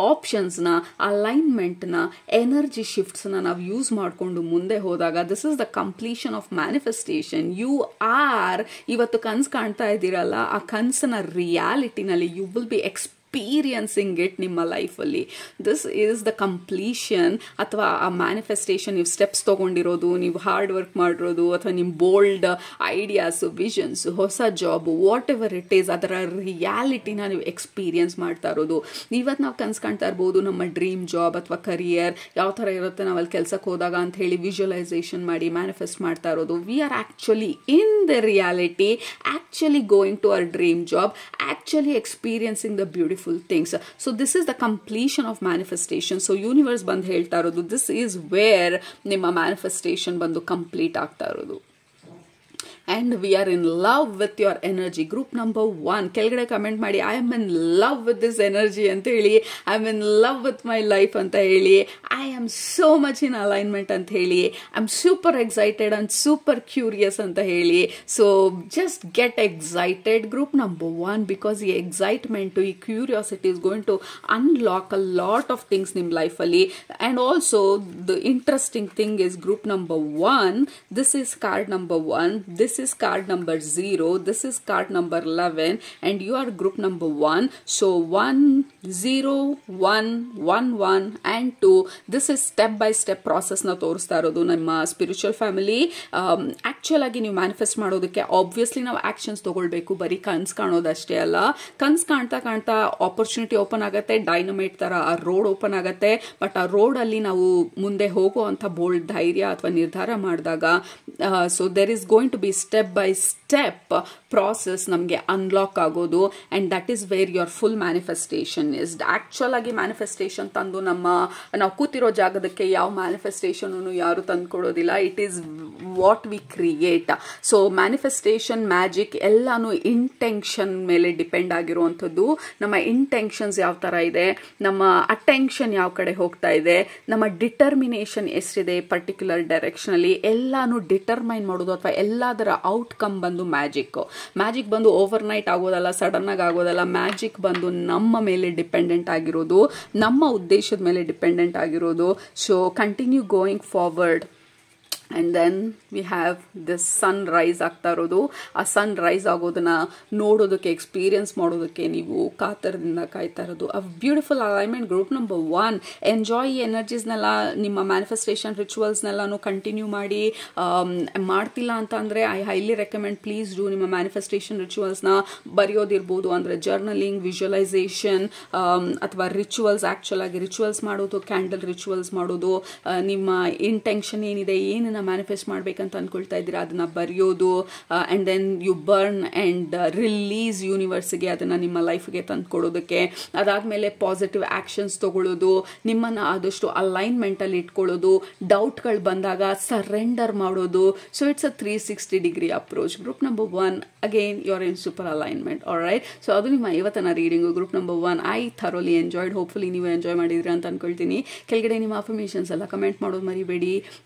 ಆಪ್ಷನ್ಸ್ನ, ಅಲೈನ್ಮೆಂಟ್ನ, ಎನರ್ಜಿ ಶಿಫ್ಟ್ಸ್ನ ನಾವು ಯೂಸ್ ಮಾಡಿಕೊಂಡು ಮುಂದೆ ಹೋದಾಗ this is the completion of manifestation. You are ಇವತ್ತು ಕನ್ಸು ಕಾಣ್ತಾ ಇದ್ದೀರಲ್ಲ, ಆ ಕನಸನ್ನ ರಿಯಾಲಿಟಿನಲ್ಲಿ you will be experiencing it ನಿಮ್ಮ ಲೈಫಲ್ಲಿ. ದಿಸ್ ಈಸ್ ದ ಕಂಪ್ಲೀಷನ್ ಅಥವಾ ಆ ಮ್ಯಾನಿಫೆಸ್ಟೇಷನ್. ನೀವು ಸ್ಟೆಪ್ಸ್ ತೊಗೊಂಡಿರೋದು, ನೀವು ಹಾರ್ಡ್ ವರ್ಕ್ ಮಾಡಿರೋದು, ಅಥವಾ ನಿಮ್ಮ ಬೋಲ್ಡ್ ಐಡಿಯಾಸು, ವಿಷನ್ಸು, ಹೊಸ job, what ever it is, ಅದರ ರಿಯಾಲಿಟಿನ ನೀವು ಎಕ್ಸ್ಪೀರಿಯನ್ಸ್ ಮಾಡ್ತಾ ಇರೋದು. ಇವತ್ತು ನಾವು ಕನ್ಸು ಕಾಣ್ತಾ ಇರ್ಬೋದು ನಮ್ಮ ಡ್ರೀಮ್ ಜಾಬ್ ಅಥವಾ ಕರಿಯರ್ ಯಾವ ಥರ ಇರುತ್ತೆ, ನಾವು ಅಲ್ಲಿ ಕೆಲಸಕ್ಕೆ ಹೋದಾಗ ಅಂತ ಹೇಳಿ ವಿಜುವಲೈಸೇಷನ್ ಮಾಡಿ ಮ್ಯಾನಿಫೆಸ್ಟ್ ಮಾಡ್ತಾ ಇರೋದು. We are actually in the reality, actually going to our dream job, actually experiencing the beautiful things. So this is the completion of manifestation. So universe ಬಂದು ಹೇಳ್ತಾ ಇರೋದು this is where ನಿಮ್ಮ manifestation ಬಂದು complete ಆಗ್ತಾ ಇರೋದು. And we are in love with your energy. Group number 1, ಕೆಳಗಡೆ comment ಮಾಡಿ I am in love with this energy ಅಂತ ಹೇಳಿ, I am in love with my life ಅಂತ ಹೇಳಿ. I am so much in alignment ಅಂತ ಹೇಳಿ, I am super excited and super curious ಅಂತ ಹೇಳಿ. So just get excited group number 1, because ಈ excitement, ಈ curiosity is going to unlock a lot of things ನಿಮ್ಮ ಲೈಫಲ್ಲಿ. And also the interesting thing is group number 1, this is card number 1, this is card number 0, this is card number 11, and you are group number 1. So 1 0 1 1 1 and 2, this is step by step process na ತೋರಿಸ್ತಾ ಇರೋದು ನಮ್ಮ spiritual family. Actual ಆಗಿ ನೀವು manifest ಮಾಡೋದಕ್ಕೆ obviously ನಾವು actions ತಗೊಳ್ಬೇಕು, ಬರೀ ಕನ್ಸ್ ಕಾಣೋದಷ್ಟೇ ಅಲ್ಲ. ಕನ್ಸ್ ಕಾಣ್ತಾ ಕಾಣ್ತಾ ಆಪರ್ಚುನಿಟಿ ಓಪನ್ ಆಗುತ್ತೆ, ಡೈನಮೈಟ್ ತರ ಆ ರೋಡ್ ಓಪನ್ ಆಗುತ್ತೆ. ಬಟ್ ಆ ರೋಡ್ ಅಲ್ಲಿ ನಾವು ಮುಂದೆ ಹೋಗುವಂತ ಬೋಲ್ಡ್ ಧೈರ್ಯ ಅಥವಾ ನಿರ್ಧಾರ ಮಾಡಿದಾಗ, so there is going to be step by step process ನಮಗೆ ಅನ್ಲಾಕ್ ಆಗೋದು. And that is where your full manifestation is. Actual ಆಗಿ ಮ್ಯಾನಿಫೆಸ್ಟೇಷನ್ ತಂದು ನಾವು ಕೂತಿರೋ ಜಾಗದಕ್ಕೆ ಯಾವ ಮ್ಯಾನಿಫೆಸ್ಟೇಷನ್ ಯಾರು ತಂದ್ಕೊಡೋದಿಲ್ಲ. It is what we create. So manifestation, magic ಎಲ್ಲಾನು ಇಂಟೆನ್ಷನ್ ಮೇಲೆ ಡಿಪೆಂಡ್ ಆಗಿರುವಂಥದ್ದು. ನಮ್ಮ ಇಂಟೆನ್ಷನ್ಸ್ ಯಾವ ತರ ಇದೆ, ನಮ್ಮ ಅಟೆನ್ಷನ್ ಯಾವ ಕಡೆ ಹೋಗ್ತಾ ಇದೆ, ನಮ್ಮ ಡಿಟರ್ಮಿನೇಷನ್ ಎಷ್ಟಿದೆ ಪರ್ಟಿಕ್ಯುಲರ್ ಡೈರೆಕ್ಷನ್ ಅಲ್ಲಿ, ಎಲ್ಲಾನು ಡಿಟರ್ಮೈನ್ ಮಾಡೋದು. ಅಥವಾ ಎಲ್ಲದರ ಔಟ್ಕಮ್ ಬಂದು ಮ್ಯಾಜಿಕ್. ಮ್ಯಾಜಿಕ್ ಬಂದು ಓವರ್ ನೈಟ್ ಆಗೋದಲ್ಲ, ಸಡನ್ ಆಗಿ ಆಗೋದಲ್ಲ. ಮ್ಯಾಜಿಕ್ ಬಂದು ನಮ್ಮ ಮೇಲೆ ಡಿಪೆಂಡೆಂಟ್ ಆಗಿರೋದು, ನಮ್ಮ ಉದ್ದೇಶದ ಮೇಲೆ ಡಿಪೆಂಡೆಂಟ್ ಆಗಿರೋದು. So continue going forward. And then we have this sunrise ಆಗ್ತಾ ಇರೋದು. ಆ ಸನ್ ರೈಸ್ ಆಗೋದನ್ನ ನೋಡೋದಕ್ಕೆ, ಎಕ್ಸ್ಪೀರಿಯನ್ಸ್ ಮಾಡೋದಕ್ಕೆ ನೀವು ಕಾತರದಿಂದ ಕಾಯ್ತಾ ಇರೋದು. A beautiful alignment group number 1. Enjoy ಈ ಎನರ್ಜೀಸ್ನೆಲ್ಲ, ನಿಮ್ಮ ಮ್ಯಾನಿಫೆಸ್ಟೇಷನ್ ರಿಚುವಲ್ಸ್ನೆಲ್ಲಾನು ಕಂಟಿನ್ಯೂ ಮಾಡಿ. ಮಾಡ್ತಿಲ್ಲ ಅಂತ ಅಂದರೆ I highly recommend, please do. ನಿಮ್ಮ ಮ್ಯಾನಿಫೆಸ್ಟೇಷನ್ ರಿಚುವಲ್ಸ್ನ ಬರೆಯೋದಿರ್ಬೋದು, ಅಂದರೆ ಜರ್ನಲಿಂಗ್, ವಿಜುವಲೈಸೇಷನ್ ಅಥವಾ ರಿಚುವಲ್ಸ್. ಆ್ಯಕ್ಚುಲ್ ಆಗಿ ರಿಚುವಲ್ಸ್ ಮಾಡೋದು, ಕ್ಯಾಂಡಲ್ ರಿಚುವಲ್ಸ್ ಮಾಡೋದು, ನಿಮ್ಮ ಇಂಟೆನ್ಷನ್ ಏನಿದೆ, ಏನನ್ನ ಮ್ಯಾನಿಫೆಸ್ಟ್ ಮಾಡ್ಬೇಕಂತ ಅನ್ಕೊಳ್ತಾ ಇದ್ದೀರಾ ಅದನ್ನ ಬರೆಯೋದು. And then you burn and release ಯೂನಿವರ್ಸ್ಗೆ ಅದನ್ನ ನಿಮ್ಮ ಲೈಫ್ಗೆ ತಂದ್ಕೊಡೋದಕ್ಕೆ. ಅದಾದ್ಮೇಲೆ ಪಾಸಿಟಿವ್ ಆಕ್ಷನ್ಸ್ ತಗೊಳ್ಳೋದು, ನಿಮ್ಮನ್ನ ಆದಷ್ಟು ಅಲೈನ್ಮೆಂಟ್ ಅಲ್ಲಿ ಇಟ್ಕೊಳ್ಳೋದು, ಡೌಟ್ಗಳು ಬಂದಾಗ ಸರೆಂಡರ್ ಮಾಡೋದು. So it's a 360 degree approach. Group number 1, again you are in super alignment. Alright, so ಅದು ನಿಮ್ಮ ಇವತ್ತಿನ reading. Group number 1 I thoroughly enjoyed. Hopefully ನೀವು ಎಂಜಾಯ್ ಮಾಡಿದ್ರಿ ಅಂತ ಅನ್ಕೊಳ್ತೀನಿ. ಕೆಳಗಡೆ ನಿಮ್ಮ ಅಫರ್ಮೇಷನ್ಸ್ ಎಲ್ಲ ಕಮೆಂಟ್ ಮಾಡೋದು ಮರಿಬೇಡಿ.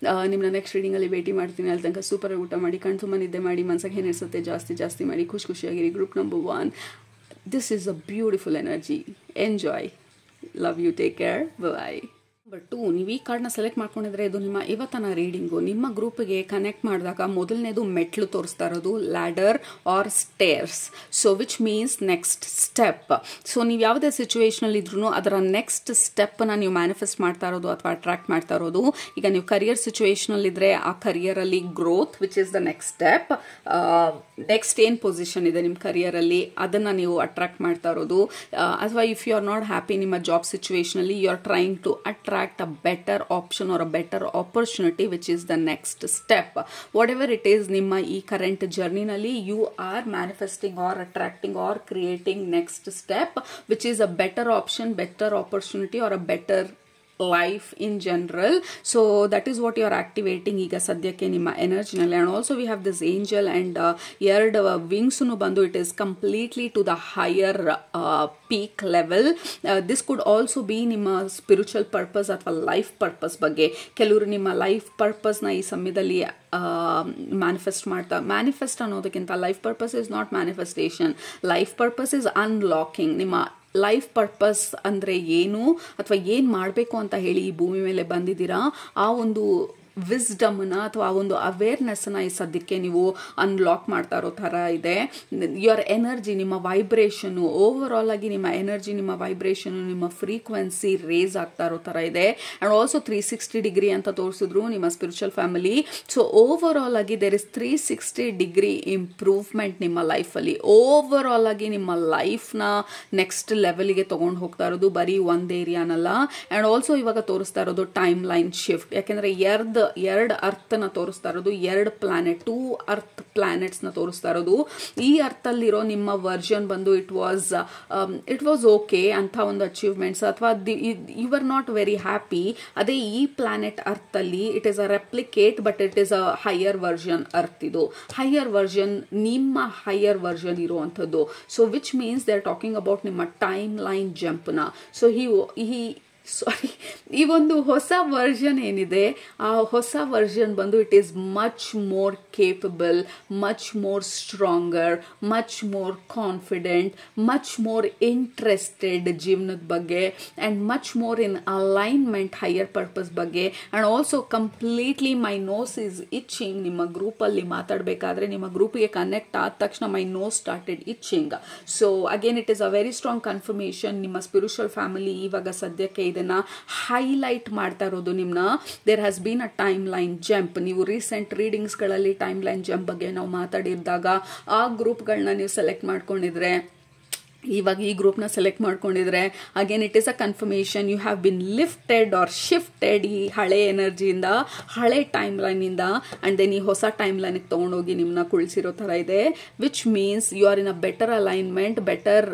ನಿಮ್ಮನ್ನ ನೆಕ್ಸ್ಟ್ ರೀಡಿಂಗಲ್ಲಿ ಭೇಟಿ ಮಾಡ್ತೀನಿ. ಅಲ್ಲಿ ತನಕ ಸೂಪರ್ ಊಟ ಮಾಡಿ, ಕಣ್ ತುಂಬ ನಿದ್ದೆ ಮಾಡಿ, ಮನಸ್ಸಿಗೆ ಏನಿಸುತ್ತೆ ಜಾಸ್ತಿ ಮಾಡಿ, ಖುಷಿಯಾಗಿರಿ. Group number 1, this is a beautiful energy. Enjoy. Love you. Take care. Bye. Number 2, ನೀವು ಈ ಕಾರ್ಡ್ನ ಸೆಲೆಕ್ಟ್ ಮಾಡ್ಕೊಂಡಿದ್ರೆ ಇದು ನಿಮ್ಮ ಇವತ್ತಿನ ರೀಡಿಂಗು. ನಿಮ್ಮ ಗ್ರೂಪ್ಗೆ ಕನೆಕ್ಟ್ ಮಾಡಿದಾಗ ಮೊದಲನೇದು ಮೆಟ್ಲು ತೋರಿಸ್ತಾ ಇರೋದು, ladder or stairs. So which means next step. So ನೀವು ಯಾವುದೇ ಸಿಚುವೇಶನಲ್ಲಿ ಇದ್ರೂ ಅದರ ನೆಕ್ಸ್ಟ್ ಸ್ಟೆಪ್ನ ನೀವು ಮ್ಯಾನಿಫೆಸ್ಟ್ ಮಾಡ್ತಾ ಇರೋದು ಅಥವಾ ಅಟ್ರಾಕ್ಟ್ ಮಾಡ್ತಾ ಇರೋದು. ಈಗ ನೀವು ಕರಿಯರ್ ಸಿಚುವೇಶನಲ್ಲಿ ಇದ್ರೆ ಆ ಕರಿಯರಲ್ಲಿ growth which is the next step. Next ಏನು ಪೊಸಿಷನ್ ಇದೆ ನಿಮ್ಮ ಕರಿಯರಲ್ಲಿ ಅದನ್ನು ನೀವು ಅಟ್ರಾಕ್ಟ್ ಮಾಡ್ತಾ ಇರೋದು. ಅಥವಾ if you are not happy ನಿಮ್ಮ ಜಾಬ್ ಸಿಚುವೇಶನಲ್ಲಿ, you are trying to attract a better option or a better opportunity which is the next step. Whatever it is, ನಿಮ್ಮ ಈ current journey ನಲ್ಲಿ you are manifesting or attracting or creating next step which is a better option, better opportunity or a better life in general. So that is what you are activating ಈಗ ಸದ್ಯಕ್ಕೆ ನಿಮ್ಮ ಎನರ್ಜಿನಲ್ಲಿ. and also we have this angel and ಎರಡು wings ಬಂದು it is completely to the higher peak level. This could also be ನಿಮ್ಮ spiritual purpose ಅಥವಾ life purpose ಬಗ್ಗೆ. ಕೆಲವರು ನಿಮ್ಮ ಲೈಫ್ ಪರ್ಪಸ್ನ ಈ ಸಮಯದಲ್ಲಿ ಮ್ಯಾನಿಫೆಸ್ಟ್ ಅನ್ನೋದಕ್ಕಿಂತ life purpose is not manifestation. Life purpose is unlocking. ನಿಮ್ಮ ಲೈಫ್ ಪರ್ಪಸ್ ಅಂದರೆ ಏನು ಅಥವಾ ಏನು ಮಾಡಬೇಕು ಅಂತ ಹೇಳಿ ಈ ಭೂಮಿ ಮೇಲೆ ಬಂದಿದ್ದೀರಾ, ಆ ಒಂದು ವಿಸ್ಡಮ್ನ ಅಥವಾ ಒಂದು ಅವೇರ್ನೆಸ್ನ ಈ ಸದ್ಯಕ್ಕೆ ನೀವು ಅನ್ಲಾಕ್ ಮಾಡ್ತಾ ಇರೋ ಥರ ಇದೆ. ಯುವರ್ ಎನರ್ಜಿ, ನಿಮ್ಮ ವೈಬ್ರೇಷನು, ಓವರ್ ಆಲ್ ಆಗಿ ನಿಮ್ಮ ಎನರ್ಜಿ, ನಿಮ್ಮ ವೈಬ್ರೇಷನು, ನಿಮ್ಮ ಫ್ರೀಕ್ವೆನ್ಸಿ ರೇಸ್ ಆಗ್ತಾ ಇರೋ ಥರ ಇದೆ. ಆ್ಯಂಡ್ ಆಲ್ಸೋ 360 ಡಿಗ್ರಿ ಅಂತ ತೋರಿಸಿದ್ರು ನಿಮ್ಮ spiritual family. So over all ಆಗಿ ದೇರ್ ಇಸ್ 360 ಡಿಗ್ರಿ ಇಂಪ್ರೂವ್ಮೆಂಟ್ ನಿಮ್ಮ ಲೈಫಲ್ಲಿ. ಓವರ್ ಆಲ್ ಆಗಿ ನಿಮ್ಮ ಲೈಫ್ನ ನೆಕ್ಸ್ಟ್ ಲೆವೆಲ್ಗೆ ತೊಗೊಂಡು ಹೋಗ್ತಾ ಇರೋದು, ಬರೀ ಒಂದು ಏರಿಯಾನಲ್ಲ. ಆ್ಯಂಡ್ ಆಲ್ಸೋ ಇವಾಗ ತೋರಿಸ್ತಾ ಇರೋದು ಟೈಮ್ ಲೈನ್ ಶಿಫ್ಟ್. ಯಾಕೆಂದರೆ ಎರಡು ಅರ್ಥನ ತೋರಿಸ್ತಾ ಇರೋದು, 2 ಪ್ಲಾನೆಟ್, 2 ಅರ್ತ್ ಪ್ಲಾನೆಟ್ಸ್ ನ ತೋರಿಸ್ತಾ ಇರೋದು. ಈ ಅರ್ಥಲ್ಲಿರೋ ನಿಮ್ಮ ವರ್ಜನ್ ಬಂದು ಇಟ್ ವಾಸ್ ಓಕೆ ಅಂತ ಒಂದು ಅಚೀವ್ಮೆಂಟ್ಸ್ ಅಥವಾ you are not very happy. ಅದೇ ಈ ಪ್ಲಾನೆಟ್ ಅರ್ಥಲ್ಲಿ it is a replicate but it is a higher version earth. ಇದು ಹೈಯರ್ ವರ್ಜನ್, ನಿಮ್ಮ ಹೈಯರ್ ವರ್ಜನ್ ಇರುವಂಥದ್ದು. So which means they are talking about ನಿಮ್ಮ ಟೈಮ್ ಲೈನ್ ಜಂಪ್ನ. So sorry, ಈ ಒಂದು ಹೊಸ ವರ್ಷನ್ ಏನಿದೆ, ಆ ಹೊಸ ವರ್ಷನ್ ಬಂದು it is much more capable, much more stronger, much more confident, much more interested ಜೀವನದ ಬಗ್ಗೆ, and much more in alignment higher purpose ಬಗ್ಗೆ. And also completely my nose is itching. ನಿಮ್ಮ ಗ್ರೂಪಲ್ಲಿ ಮಾತಾಡಬೇಕಾದ್ರೆ ನಿಮ್ಮ ಗ್ರೂಪಿಗೆ ಕನೆಕ್ಟ್ ಆದ ತಕ್ಷಣ my nose started itching. So again it is a very strong confirmation. ನಿಮ್ಮ ಸ್ಪಿರಿಚುವಲ್ ಫ್ಯಾಮಿಲಿ ಇವಾಗ ಸದ್ಯಕ್ಕೆ ಇದನ್ನ ಹೈಲೈಟ್ ಮಾಡ್ತಾ ಇರೋದು. ನಿಮ್ನ there has been a timeline jump. ನೀವು ರೀಸೆಂಟ್ ರೀಡಿಂಗ್ಸ್ಗಳಲ್ಲಿ ಟೈಮ್ ಲೈನ್ ಜಂಪ್ ಬಗ್ಗೆ ನಾವು ಮಾತಾಡಿದಾಗ ಆ ಗ್ರೂಪ್ಗಳನ್ನ ನೀವು ಸೆಲೆಕ್ಟ್ ಮಾಡ್ಕೊಂಡಿದ್ರೆ, ಇವಾಗ ಈ ಗ್ರೂಪ್ನ ಸೆಲೆಕ್ಟ್ ಮಾಡ್ಕೊಂಡಿದ್ರೆ, again it is a confirmation you have been lifted or shifted ಈ ಹಳೆ ಎನರ್ಜಿಯಿಂದ, ಹಳೆ ಟೈಮ್ ಲೈನಿಂದ, ಆ್ಯಂಡ್ ದೆನ್ ಈ ಹೊಸ ಟೈಮ್ ಲೈನಿಗೆ ತೊಗೊಂಡೋಗಿ ನಿಮ್ಮನ್ನ ಕುಳಿಸಿರೋ ಥರ ಇದೆ. Which means you are in a better alignment, better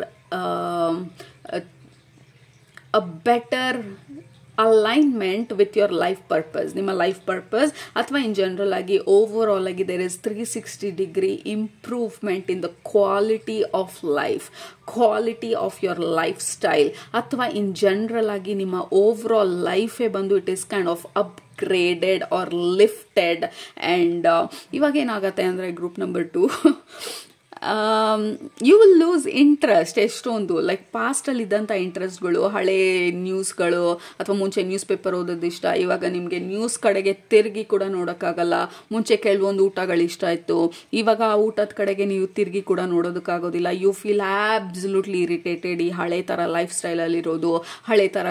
alignment with your life purpose. ನಿಮ್ಮ ಲೈಫ್ ಪರ್ಪಸ್ ಅಥವಾ ಇನ್ ಜನರಲ್ ಆಗಿ ಓವರ್ ಆಲ್ ಆಗಿ there is 360 degree improvement in the quality of life, quality of your lifestyle, ಅಥವಾ in general ಆಗಿ ನಿಮ್ಮ overall ಲೈಫೇ ಬಂದು it is kind of upgraded or lifted. And ಇವಾಗ ಏನಾಗತ್ತೆ ಅಂದರೆ group number 2 you will lose interest. ಎಷ್ಟೊಂದು like ಪಾಸ್ಟಲ್ಲಿ ಇದ್ದಂಥ ಇಂಟ್ರೆಸ್ಟ್ಗಳು, ಹಳೆ ನ್ಯೂಸ್ಗಳು, ಅಥವಾ ಮುಂಚೆ ನ್ಯೂಸ್ ಪೇಪರ್ ಓದೋದು ಇಷ್ಟ, ಇವಾಗ ನಿಮಗೆ ನ್ಯೂಸ್ ಕಡೆಗೆ ತಿರುಗಿ ಕೂಡ ನೋಡೋಕ್ಕಾಗಲ್ಲ. ಮುಂಚೆ ಕೆಲವೊಂದು ಊಟಗಳು ಇಷ್ಟ ಇತ್ತು, ಇವಾಗ ಆ ಊಟದ ಕಡೆಗೆ ನೀವು ತಿರುಗಿ ಕೂಡ ನೋಡೋದಕ್ಕಾಗೋದಿಲ್ಲ. ಯು ಫೀಲ್ ಆಬ್ಸಲ್ಯೂಟ್ಲಿ ಇರಿಟೇಟೆಡ್ ಈ ಹಳೆ ಥರ ಲೈಫ್ ಸ್ಟೈಲಲ್ಲಿರೋದು. ಹಳೆ ಥರ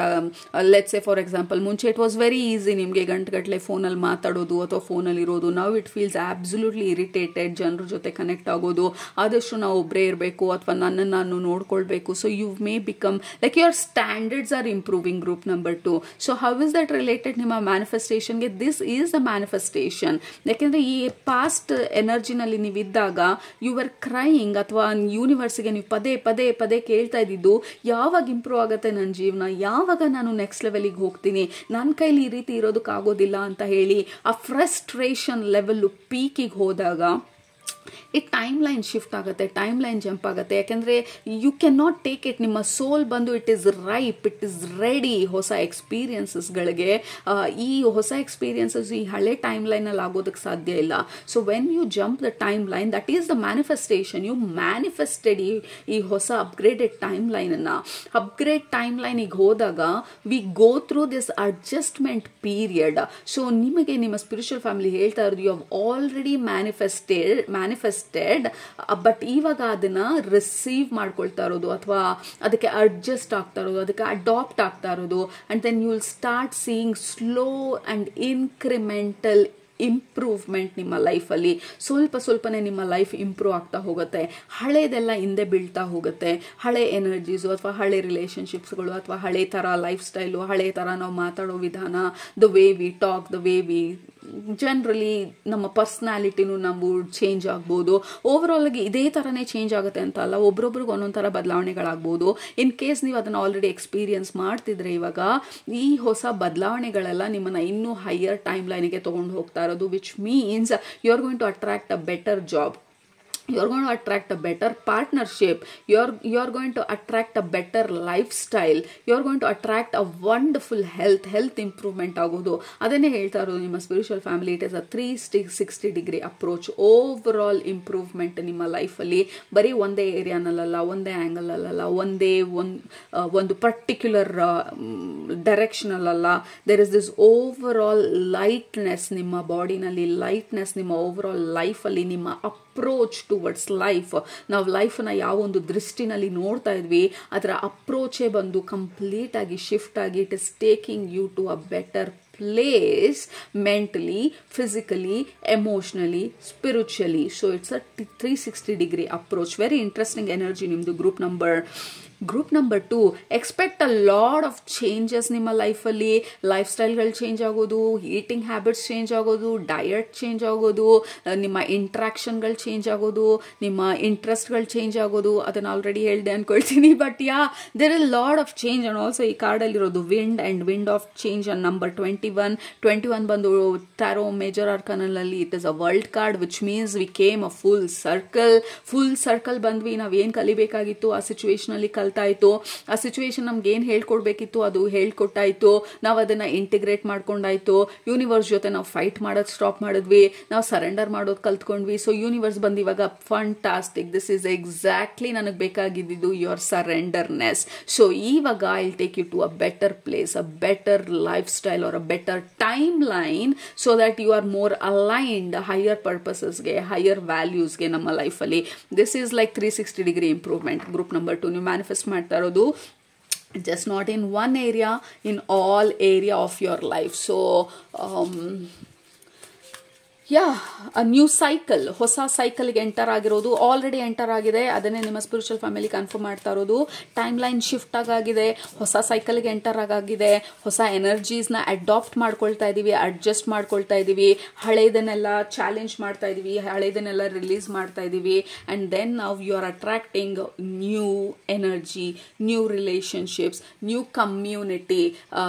ಲೆಟ್ಸ್ ಸೇ ಫಾರ್ ಎಕ್ಸಾಂಪಲ್, ಮುಂಚೆ ಇಟ್ ವಾಸ್ ವೆರಿ ಈಸಿ ನಿಮಗೆ ಗಂಟೆಗಟ್ಟಲೆ ಫೋನಲ್ಲಿ ಮಾತಾಡೋದು ಅಥವಾ ಫೋನಲ್ಲಿ ಇರೋದು. Now it feels absolutely irritated ಜನರ ಜೊತೆ ಕನೆಕ್ಟ್ ಆಗೋದು. ಆದಷ್ಟು ನಾವು ಒಬ್ಬರೇ ಇರಬೇಕು ಅಥವಾ ನನ್ನನ್ನು ನಾನು ನೋಡ್ಕೊಳ್ಬೇಕು. So you may become like your standards are improving. Group number 2. So how is that related ನಿಮ್ಮ ಮ್ಯಾನಿಫೆಸ್ಟೇಷನ್ಗೆ? This is the manifestation. ಯಾಕೆಂದರೆ ಈ ಪಾಸ್ಟ್ ಎನರ್ಜಿನಲ್ಲಿ ನೀವಿದ್ದಾಗ ಯು ಆರ್ ಕ್ರೈಯಿಂಗ್, ಅಥವಾ ಯೂನಿವರ್ಸ್ಗೆ ನೀವು ಪದೇ ಪದೇ ಪದೇ ಕೇಳ್ತಾ ಇದ್ದಿದ್ದು, ಯಾವಾಗ ಇಂಪ್ರೂವ್ ಆಗುತ್ತೆ ನನ್ನ ಜೀವನ, ಯಾವಾಗ ನಾನು ನೆಕ್ಸ್ಟ್ ಲೆವೆಲಿಗೆ ಹೋಗ್ತೀನಿ, ನನ್ನ ಕೈಲಿ ಈ ರೀತಿ ಇರೋದಕ್ಕಾಗೋದಿಲ್ಲ ಅಂತ ಹೇಳಿ ಆ ಫ್ರಸ್ಟ್ರೇಷನ್ ಲೆವೆಲ್ಲು ಪೀಕಿಗೆ ಹೋದಾಗ ಈ ಟೈಮ್ ಲೈನ್ ಶಿಫ್ಟ್ ಆಗುತ್ತೆ, ಟೈಮ್ ಲೈನ್ ಜಂಪ್ ಆಗುತ್ತೆ. ಯಾಕೆಂದರೆ you can not take it. ನಿಮ್ಮ ಸೋಲ್ ಬಂದು it is ripe, it is ready ಹೊಸ ಎಕ್ಸ್ಪೀರಿಯನ್ಸಸ್ಗಳಿಗೆ. ಈ ಹೊಸ ಎಕ್ಸ್ಪೀರಿಯನ್ಸಸ್ ಈ ಹಳೆ ಟೈಮ್ ಲೈನಲ್ಲಿ ಆಗೋದಕ್ಕೆ ಸಾಧ್ಯ ಇಲ್ಲ. So when you jump the timeline, that is the manifestation. You manifested ಈ ಹೊಸ ಅಪ್ಗ್ರೇಡೆಡ್ ಟೈಮ್ ಲೈನನ್ನು. ಅಪ್ಗ್ರೇಡ್ ಟೈಮ್ ಲೈನಿಗೆ ಹೋದಾಗ we go through this adjustment period. So ನಿಮಗೆ ನಿಮ್ಮ ಸ್ಪಿರಿಚುವಲ್ ಫ್ಯಾಮಿಲಿ ಹೇಳ್ತಾ ಇರೋದು, you have already manifested, but ಇವಾಗ ಅದನ್ನ ರಿಸೀವ್ ಮಾಡ್ಕೊಳ್ತಾ ಇರೋದು, ಅಥವಾ ಅದಕ್ಕೆ ಅಡ್ಜಸ್ಟ್ ಆಗ್ತಾ ಇರೋದು, ಅದಕ್ಕೆ ಅಡಾಪ್ಟ್ ಆಗ್ತಾ ಇರೋದು. And then you will start seeing slow and incremental improvement ನಿಮ್ಮ ಲೈಫಲ್ಲಿ. ಸ್ವಲ್ಪ ಸ್ವಲ್ಪನೇ ನಿಮ್ಮ ಲೈಫ್ ಇಂಪ್ರೂವ್ ಆಗ್ತಾ ಹೋಗುತ್ತೆ. ಹಳೇದೆಲ್ಲ ಹಿಂದೆ ಬೀಳ್ತಾ ಹೋಗುತ್ತೆ. ಹಳೆ ಎನರ್ಜೀಸು ಅಥವಾ ಹಳೆ ರಿಲೇಷನ್ಶಿಪ್ಸ್ಗಳು ಅಥವಾ ಹಳೆ ಥರ ಲೈಫ್ ಸ್ಟೈಲು, ಹಳೆ ಥರ ನಾವು ಮಾತಾಡೋ ವಿಧಾನ, the way we talk, the way we generally ನಮ್ಮ ಪರ್ಸ್ನಾಲಿಟಿನೂ ನಾವು ಚೇಂಜ್ ಆಗ್ಬೋದು. ಓವರ್ ಆಲ್ ಆಗಿ ಇದೇ ಥರನೇ ಚೇಂಜ್ ಆಗುತ್ತೆ ಅಂತ ಅಲ್ಲ, ಒಬ್ರೊಬ್ರಿಗೆ ಒಂದೊಂದು ಥರ ಬದಲಾವಣೆಗಳಾಗ್ಬೋದು. ಇನ್ ಕೇಸ್ ನೀವು ಅದನ್ನು ಆಲ್ರೆಡಿ ಎಕ್ಸ್ಪೀರಿಯನ್ಸ್ ಮಾಡ್ತಿದ್ರೆ, ಇವಾಗ ಈ ಹೊಸ ಬದಲಾವಣೆಗಳೆಲ್ಲ ನಿಮ್ಮನ್ನು ಇನ್ನೂ ಹೈಯರ್ ಟೈಮ್ ಲೈನಿಗೆ ತೊಗೊಂಡು ಹೋಗ್ತಾ ಇರೋದು. Which means you are going to attract a better job, you're going to attract a better partnership, you're going to attract a better lifestyle, you're going to attract a wonderful health improvement ಆಗೋದು. ಅದನ್ನೇ ಹೇಳ್ತಾ ಇರೋದು ನಿಮ್ಮ spiritual family. It is a 360 degree approach. Overall improvement ನಿಮ್ಮ ಲೈಫಲ್ಲಿ ಬರೀ ಒಂದೇ ಏರಿಯಾನಲ್ಲ, ಒಂದೇ ಆ್ಯಂಗಲ್ ಅಲ್ಲ, ಒಂದು ಪರ್ಟಿಕ್ಯುಲರ್ ಡೈರೆಕ್ಷನಲ್ಲ. There is this overall lightness ನಿಮ್ಮ ಬಾಡಿನಲ್ಲಿ, ಲೈಟ್ನೆಸ್ ನಿಮ್ಮ ಓವರ್ ಆಲ್ ಲೈಫಲ್ಲಿ, ನಿಮ್ಮ ಅಪ್ರೋಚ್ ಟುವರ್ಡ್ಸ್ ಲೈಫ್. ನಾವು ಲೈಫನ್ನ ಯಾವ ಒಂದು ದೃಷ್ಟಿನಲ್ಲಿ ನೋಡ್ತಾ ಇದ್ವಿ, ಅದರ ಅಪ್ರೋಚೇ ಬಂದು ಕಂಪ್ಲೀಟ್ ಆಗಿ ಶಿಫ್ಟ್ ಆಗಿ it is taking you to a better place mentally, physically, emotionally, spiritually. So it's a 360 degree approach. Very interesting energy nimdu Group number 2, expect a lot of changes ನಿಮ್ಮ ಲೈಫಲ್ಲಿ. ಲೈಫ್ ಸ್ಟೈಲ್ಗಳು ಚೇಂಜ್ ಆಗೋದು, eating habits change ಆಗೋದು, diet change ಆಗೋದು, ನಿಮ್ಮ ಇಂಟ್ರಾಕ್ಷನ್ಗಳು change ಆಗೋದು, ನಿಮ್ಮ ಇಂಟ್ರೆಸ್ಟ್ಗಳು change ಆಗೋದು. ಅದನ್ನು ಆಲ್ರೆಡಿ ಹೇಳಿದೆ ಅನ್ಕೊಳ್ತೀನಿ. But there is lot of change. And also ಈ ಕಾರ್ಡಲ್ಲಿರೋದು wind of change and number 21 ಬಂದು ಟ್ಯಾರೋ ಮೇಜರ್ ಆರ್ಕಾನಲ್ಲಿ it is a world card, which means we came a full circle ಬಂದ್ವಿ. ನಾವೇನು ಕಲಿಬೇಕಾಗಿತ್ತು ಆ ಸಿಚುವೇಶನಲ್ಲಿ ಕಲ್ತಾಯಿತು, ಆ ಸಿಚುವೇಶನ್ ನಮ್ಗೆ ಏನು ಹೇಳ್ಕೊಡ್ಬೇಕಿತ್ತು ಅದು ಹೇಳ್ಕೊಟ್ಟಾಯಿತು, ನಾವು ಅದನ್ನು ಇಂಟಿಗ್ರೇಟ್ ಮಾಡ್ಕೊಂಡಾಯ್ತು, ಯೂನಿವರ್ಸ್ ಜೊತೆ ನಾವು ಫೈಟ್ ಮಾಡೋದು ಸ್ಟಾಪ್ ಮಾಡಿದ್ವಿ, ನಾವು ಸರೆಂಡರ್ ಮಾಡೋದು ಕಲ್ತ್ಕೊಂಡ್ವಿ. ಸೊ ಯೂನಿವರ್ಸ್ ಬಂದು ಇವಾಗ ಫಂಟಾಸ್ಟಿಕ್, ದಿಸ್ ಈಸ್ ಎಕ್ಸಾಕ್ಟ್ಲಿ ನನಗೆ ಬೇಕಾಗಿದ್ದು ಯುವರ್ ಸರೆಂಡರ್ನೆಸ್. ಸೊ ಇವಾಗ I will take you to a better place, a better lifestyle or a better timeline, so that you are more aligned higher ಪರ್ಪಸಸ್ಗೆ, higher ವ್ಯಾಲ್ಯೂಸ್ಗೆ ನಮ್ಮ ಲೈಫಲ್ಲಿ. This is like 360 degree improvement. Group number 2 ನೀವು manifest ಮಾಡ್ತಾ ಇರೋದು just not in one area, in all area of your life. So a new cycle, ಹೊಸ ಸೈಕಲ್ಗೆ enter ಆಗಿರೋದು, already enter ಆಗಿದೆ, ಅದನ್ನೇ ನಿಮ್ಮ ಸ್ಪಿರಿಚುವಲ್ ಫ್ಯಾಮಿಲಿ ಕನ್ಫರ್ಮ್ ಮಾಡ್ತಾ ಇರೋದು. ಟೈಮ್ ಲೈನ್ ಶಿಫ್ಟ್ ಆಗಿದೆ, ಹೊಸ ಸೈಕಲ್ಗೆ ಎಂಟರ್ ಆಗಿದೆ, ಹೊಸ ಎನರ್ಜೀಸ್ನ ಅಡಾಪ್ಟ್ ಮಾಡ್ಕೊಳ್ತಾ ಇದ್ದೀವಿ, ಅಡ್ಜಸ್ಟ್ ಮಾಡ್ಕೊಳ್ತಾ ಇದ್ದೀವಿ, ಹಳೇದನ್ನೆಲ್ಲ ಚಾಲೆಂಜ್ ಮಾಡ್ತಾ ಇದ್ದೀವಿ, ಹಳೇದನ್ನೆಲ್ಲ ರಿಲೀಸ್ ಮಾಡ್ತಾ ಇದ್ದೀವಿ. ಆ್ಯಂಡ್ ದೆನ್ ನಾವು you are attracting new energy, new relationships, new community.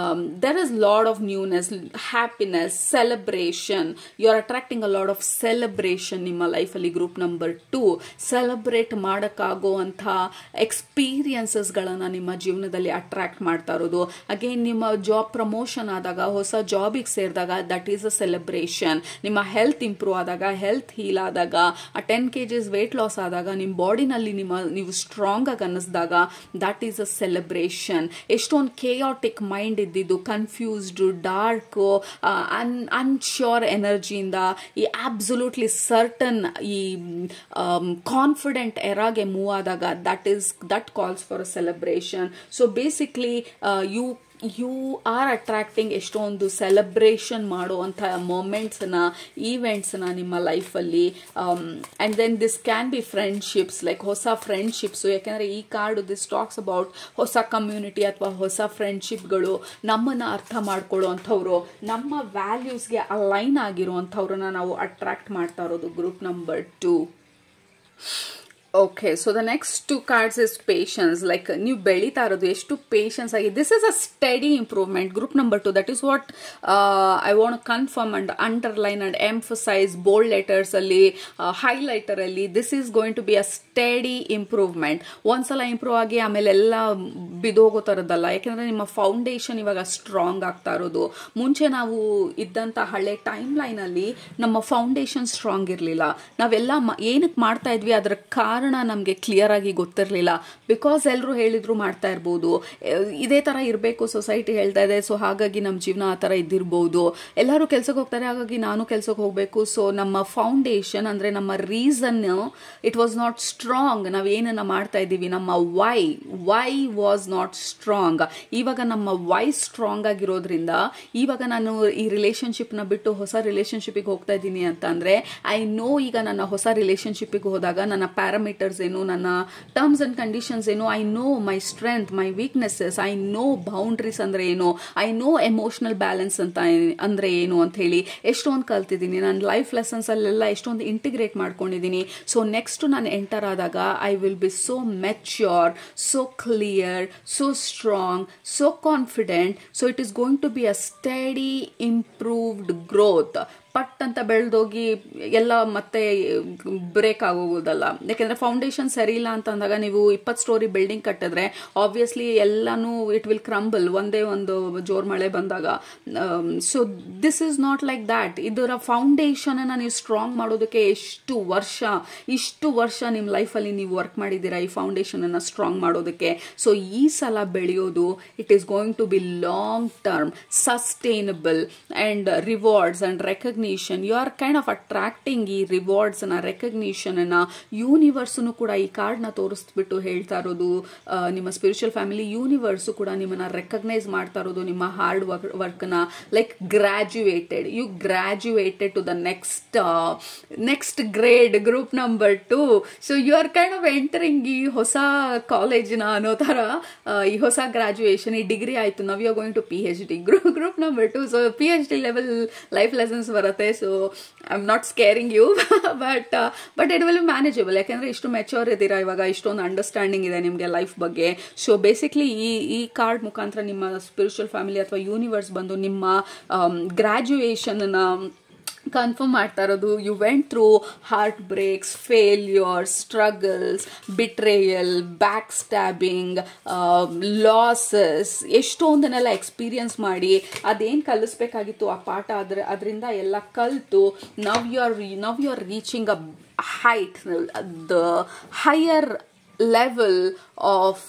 There is lot of newness, happiness, celebration. You are attracting a lot of celebration ನಿಮ್ಮ ಲೈಫಲ್ಲಿ. ಗ್ರೂಪ್ ನಂಬರ್ 2 ಸೆಲೆಬ್ರೇಟ್ ಮಾಡೋಕ್ಕಾಗುವಂಥ ಎಕ್ಸ್ಪೀರಿಯನ್ಸಸ್ಗಳನ್ನು ನಿಮ್ಮ ಜೀವನದಲ್ಲಿ ಅಟ್ರಾಕ್ಟ್ ಮಾಡ್ತಾ ಇರೋದು. ಅಗೇನ್ ನಿಮ್ಮ ಜಾಬ್ ಪ್ರಮೋಷನ್ ಆದಾಗ, ಹೊಸ ಜಾಬಿಗೆ ಸೇರಿದಾಗ, ದಟ್ ಈಸ್ ಅ ಸೆಲೆಬ್ರೇಷನ್. ನಿಮ್ಮ ಹೆಲ್ತ್ ಇಂಪ್ರೂವ್ ಆದಾಗ, ಹೆಲ್ತ್ ಹೀಲ್ ಆದಾಗ, ಆ 10 kgs ವೆಯ್ಟ್ ಲಾಸ್ ಆದಾಗ, ನಿಮ್ಮ ಬಾಡಿನಲ್ಲಿ ನೀವು ಸ್ಟ್ರಾಂಗ್ ಆಗಿ ಅನ್ನಿಸಿದಾಗ, ದಟ್ ಈಸ್ ಅ ಸೆಲೆಬ್ರೇಷನ್. ಎಷ್ಟೊಂದು ಕೇಯಾಟಿಕ್ ಮೈಂಡ್ ಇದ್ದಿದ್ದು, ಕನ್ಫ್ಯೂಸ್ಡ್, ಡಾರ್ಕ್, ಅನ್ಶ್ಯೂರ್ ಎನರ್ಜಿಯಿಂದ ಈ ಅಬ್ಸಲ್ಯೂಟ್ಲಿ ಸರ್ಟನ್, ಈ ಕಾನ್ಫಿಡೆಂಟ್ ಎರಾಗೆ ಮೂವ್ ಆದಾಗ, that calls for a celebration. So basically you are attracting ಎಷ್ಟೊಂದು ಸೆಲೆಬ್ರೇಷನ್ ಮಾಡುವಂಥ ಮೊಮೆಂಟ್ಸ್ನ, ಈವೆಂಟ್ಸ್ನ ನಿಮ್ಮ ಲೈಫಲ್ಲಿ. And then this can be friendships, like ಹೊಸ ಫ್ರೆಂಡ್ಶಿಪ್ಸು. ಯಾಕೆಂದರೆ ಈ ಕಾರ್ಡು ದಿಸ್ ಟಾಕ್ಸ್ ಅಬೌಟ್ ಹೊಸ ಕಮ್ಯುನಿಟಿ ಅಥವಾ ಹೊಸ ಫ್ರೆಂಡ್ಶಿಪ್ಗಳು, ನಮ್ಮನ್ನು ಅರ್ಥ ಮಾಡ್ಕೊಳ್ಳೋ ನಮ್ಮ ವ್ಯಾಲ್ಯೂಸ್ಗೆ ಅಲೈನ್ ಆಗಿರುವಂಥವ್ರನ್ನ ನಾವು ಅಟ್ರಾಕ್ಟ್ ಮಾಡ್ತಾ ಇರೋದು. Group number 2. Okay, so the next 2 cards is patience. Like ನೀವು ಬೆಳೀತಾ ಇರೋದು ಎಷ್ಟು ಪೇಷನ್ಸ್ ಆಗಿ. This is a steady improvement. Group number 2, that is what I want confirm and underline and emphasize bold letters ಅಲ್ಲಿ, highlighter ಅಲ್ಲಿ. This is going to be a steady improvement. ಒಂದ್ಸಲ improve ಆಗಿ ಆಮೇಲೆ ಎಲ್ಲ ಬಿದೋಗೋ ಥರದ್ದಲ್ಲ. ಯಾಕೆಂದ್ರೆ ನಿಮ್ಮ ಫೌಂಡೇಶನ್ ಇವಾಗ ಸ್ಟ್ರಾಂಗ್ ಆಗ್ತಾ ಇರೋದು. ಮುಂಚೆ ನಾವು ಇದ್ದಂಥ ಹಳೆ ಟೈಮ್ ಲೈನ್ ಅಲ್ಲಿ ನಮ್ಮ ಫೌಂಡೇಶನ್ ಸ್ಟ್ರಾಂಗ್ ಇರಲಿಲ್ಲ. ನಾವೆಲ್ಲ ಏನಕ್ಕೆ ಮಾಡ್ತಾ ಇದ್ವಿ ಅದರ ಕಾರಣ ನಮಗೆ ಕ್ಲಿಯರ್ ಆಗಿ ಗೊತ್ತಿರಲಿಲ್ಲ. ಬಿಕಾಸ್ ಎಲ್ಲರೂ ಹೇಳಿದ್ರು ಮಾಡ್ತಾ ಇರ್ಬೋದು, ಇದೇ ತರ ಇರಬೇಕು, ಸೊಸೈಟಿ ಹೇಳ್ತಾ ಇದೆ, ಸೊ ಹಾಗಾಗಿ ನಮ್ಮ ಜೀವನ ಆ ಥರ ಇದ್ದಿರ್ಬೋದು. ಎಲ್ಲರೂ ಕೆಲ್ಸಕ್ಕೆ ಹೋಗ್ತಾರೆ, ಹಾಗಾಗಿ ನಾನು ಕೆಲ್ಸಕ್ಕೆ ಹೋಗಬೇಕು. ಸೊ ನಮ್ಮ ಫೌಂಡೇಶನ್ ಅಂದರೆ ನಮ್ಮ reason it was not strong. ನಾವೇನನ್ನ ಮಾಡ್ತಾ ಇದ್ದೀವಿ, ನಮ್ಮ ವೈ ವಾಸ್ ನಾಟ್ ಸ್ಟ್ರಾಂಗ್. ಇವಾಗ ನಮ್ಮ ವೈ ಸ್ಟ್ರಾಂಗ್ ಆಗಿರೋದ್ರಿಂದ ಇವಾಗ ನಾನು ಈ ರಿಲೇಶನ್ಶಿಪ್ನ ಬಿಟ್ಟು ಹೊಸ ರಿಲೇಶನ್ಶಿಪ್ಪಿಗೆ ಹೋಗ್ತಾ ಇದ್ದೀನಿ ಅಂತ ಅಂದರೆ, ಐ ನೋ ಈಗ ನನ್ನ ಹೊಸ ರಿಲೇಶನ್ಶಿಪ್ಪಿಗೆ ಹೋದಾಗ ನನ್ನ ಪ್ಯಾರಾಮೀಟರ್ಸ್ ಏನು, ನನ್ನ ಟರ್ಮ್ಸ್ ಅಂಡ್ ಕಂಡೀಷನ್ಸ್ ಏನು, I know my strength, my weaknesses, I know boundaries ಅಂದರೆ ಏನು, ಐ ನೋ ಎಮೋಷನಲ್ ಬ್ಯಾಲೆನ್ಸ್ ಅಂತ ಅಂದರೆ ಏನು ಅಂತ ಹೇಳಿ ಎಷ್ಟೊಂದು ಕಲ್ತಿದ್ದೀನಿ. ನನ್ನ ಲೈಫ್ ಲೆಸನ್ಸ್ ಅಲ್ಲೆಲ್ಲ ಎಷ್ಟೊಂದು ಇಂಟಿಗ್ರೇಟ್ ಮಾಡ್ಕೊಂಡಿದ್ದೀನಿ. ಸೊ ನೆಕ್ಸ್ಟ್ ನಾನು ಎಂಟರ್ ಆದಾಗ I will be so mature, so clear, so strong, so confident. So it is going to be a steady improved growth. ಪಟ್ ಅಂತ ಬೆಳೆದೋಗಿ ಎಲ್ಲ ಮತ್ತೆ ಬ್ರೇಕ್ ಆಗೋಗೋದಲ್ಲ. ಯಾಕೆಂದರೆ ಫೌಂಡೇಶನ್ ಸರಿ ಇಲ್ಲ ಅಂತ ಅಂದಾಗ ನೀವು 20 ಸ್ಟೋರಿ ಬಿಲ್ಡಿಂಗ್ ಕಟ್ಟಿದ್ರೆ ಆಬ್ವಿಯಸ್ಲಿ ಎಲ್ಲನೂ ಇಟ್ ವಿಲ್ ಕ್ರಂಬಲ್ ಒಂದೇ ಒಂದು ಜೋರ್ ಮಳೆ ಬಂದಾಗ. So this is not like that. ಇದರ ಫೌಂಡೇಶನನ್ನು ನೀವು ಸ್ಟ್ರಾಂಗ್ ಮಾಡೋದಕ್ಕೆ ಇಷ್ಟು ವರ್ಷ ನಿಮ್ಮ ಲೈಫಲ್ಲಿ ನೀವು ವರ್ಕ್ ಮಾಡಿದ್ದೀರಾ ಈ ಫೌಂಡೇಶನನ್ನು ಸ್ಟ್ರಾಂಗ್ ಮಾಡೋದಕ್ಕೆ. ಸೊ ಈ ಸಲ ಬೆಳೆಯೋದು it is going to be long term, sustainable and rewards and recognition. You are kind of attracting ಈ ರಿವಾರ್ಡ್ಸ್ನ, ರೆಕಗ್ನಿಷನ್ನ. ಯೂನಿವರ್ಸ್ನು ಕೂಡ ಈ ಕಾರ್ಡ್ನ ತೋರಿಸ್ಬಿಟ್ಟು ಹೇಳ್ತಾ ಇರೋದು, ನಿಮ್ಮ ಸ್ಪಿರಿಚುವಲ್ ಫ್ಯಾಮಿಲಿ ಯೂನಿವರ್ಸು ಕೂಡ ನಿಮ್ಮನ್ನ ರೆಕಗ್ನೈಸ್ ಮಾಡ್ತಾ ಇರೋದು, ನಿಮ್ಮ ಹಾರ್ಡ್ ವರ್ಕ್ನ. Like graduated, you graduated to the next grade. Group number 2. So you are kind of entering ಈ ಹೊಸ ಕಾಲೇಜಿನ ಅನ್ನೋ ಥರ, ಈ ಹೊಸ ಗ್ರಾಜ್ಯುಯೇಷನ್, ಈ ಡಿಗ್ರಿ ಆಯಿತು, now you are going to PhD. Group number 2. So PhD level life lessons ಬರುತ್ತೆ. So I am not scaring you, but it will be manageable. ಯಾಕೆಂದರೆ ಇಷ್ಟು ಮೆಚೂರ್ ಇದ್ದೀರಾ ಇವಾಗ, ಇಷ್ಟೊಂದು ಅಂಡರ್ಸ್ಟ್ಯಾಂಡಿಂಗ್ ಇದೆ ನಿಮಗೆ ಲೈಫ್ ಬಗ್ಗೆ. ಸೊ ಬೇಸಿಕ್ಲಿ ಈ ಕಾರ್ಡ್ ಮುಖಾಂತರ ನಿಮ್ಮ ಸ್ಪಿರಿಚುವಲ್ ಫ್ಯಾಮಿಲಿ ಅಥವಾ ಯೂನಿವರ್ಸ್ ಬಂದು ನಿಮ್ಮ ಗ್ರಾಜ್ಯುಯೇಷನ್ನ ಕನ್ಫರ್ಮ್ ಮಾಡ್ತಾ ಇರೋದು you went through heart breaks, failures, struggles, betrayal, back stabbing, losses, ಎಷ್ಟೊಂದನ್ನೆಲ್ಲ ಎಕ್ಸ್ಪೀರಿಯನ್ಸ್ ಮಾಡಿ ಅದೇನು ಕಲಿಸ್ಬೇಕಾಗಿತ್ತು ಆ ಪಾಠ ಅದರಿಂದ ಎಲ್ಲ ಕಲಿತು now you are reaching a height, the higher level of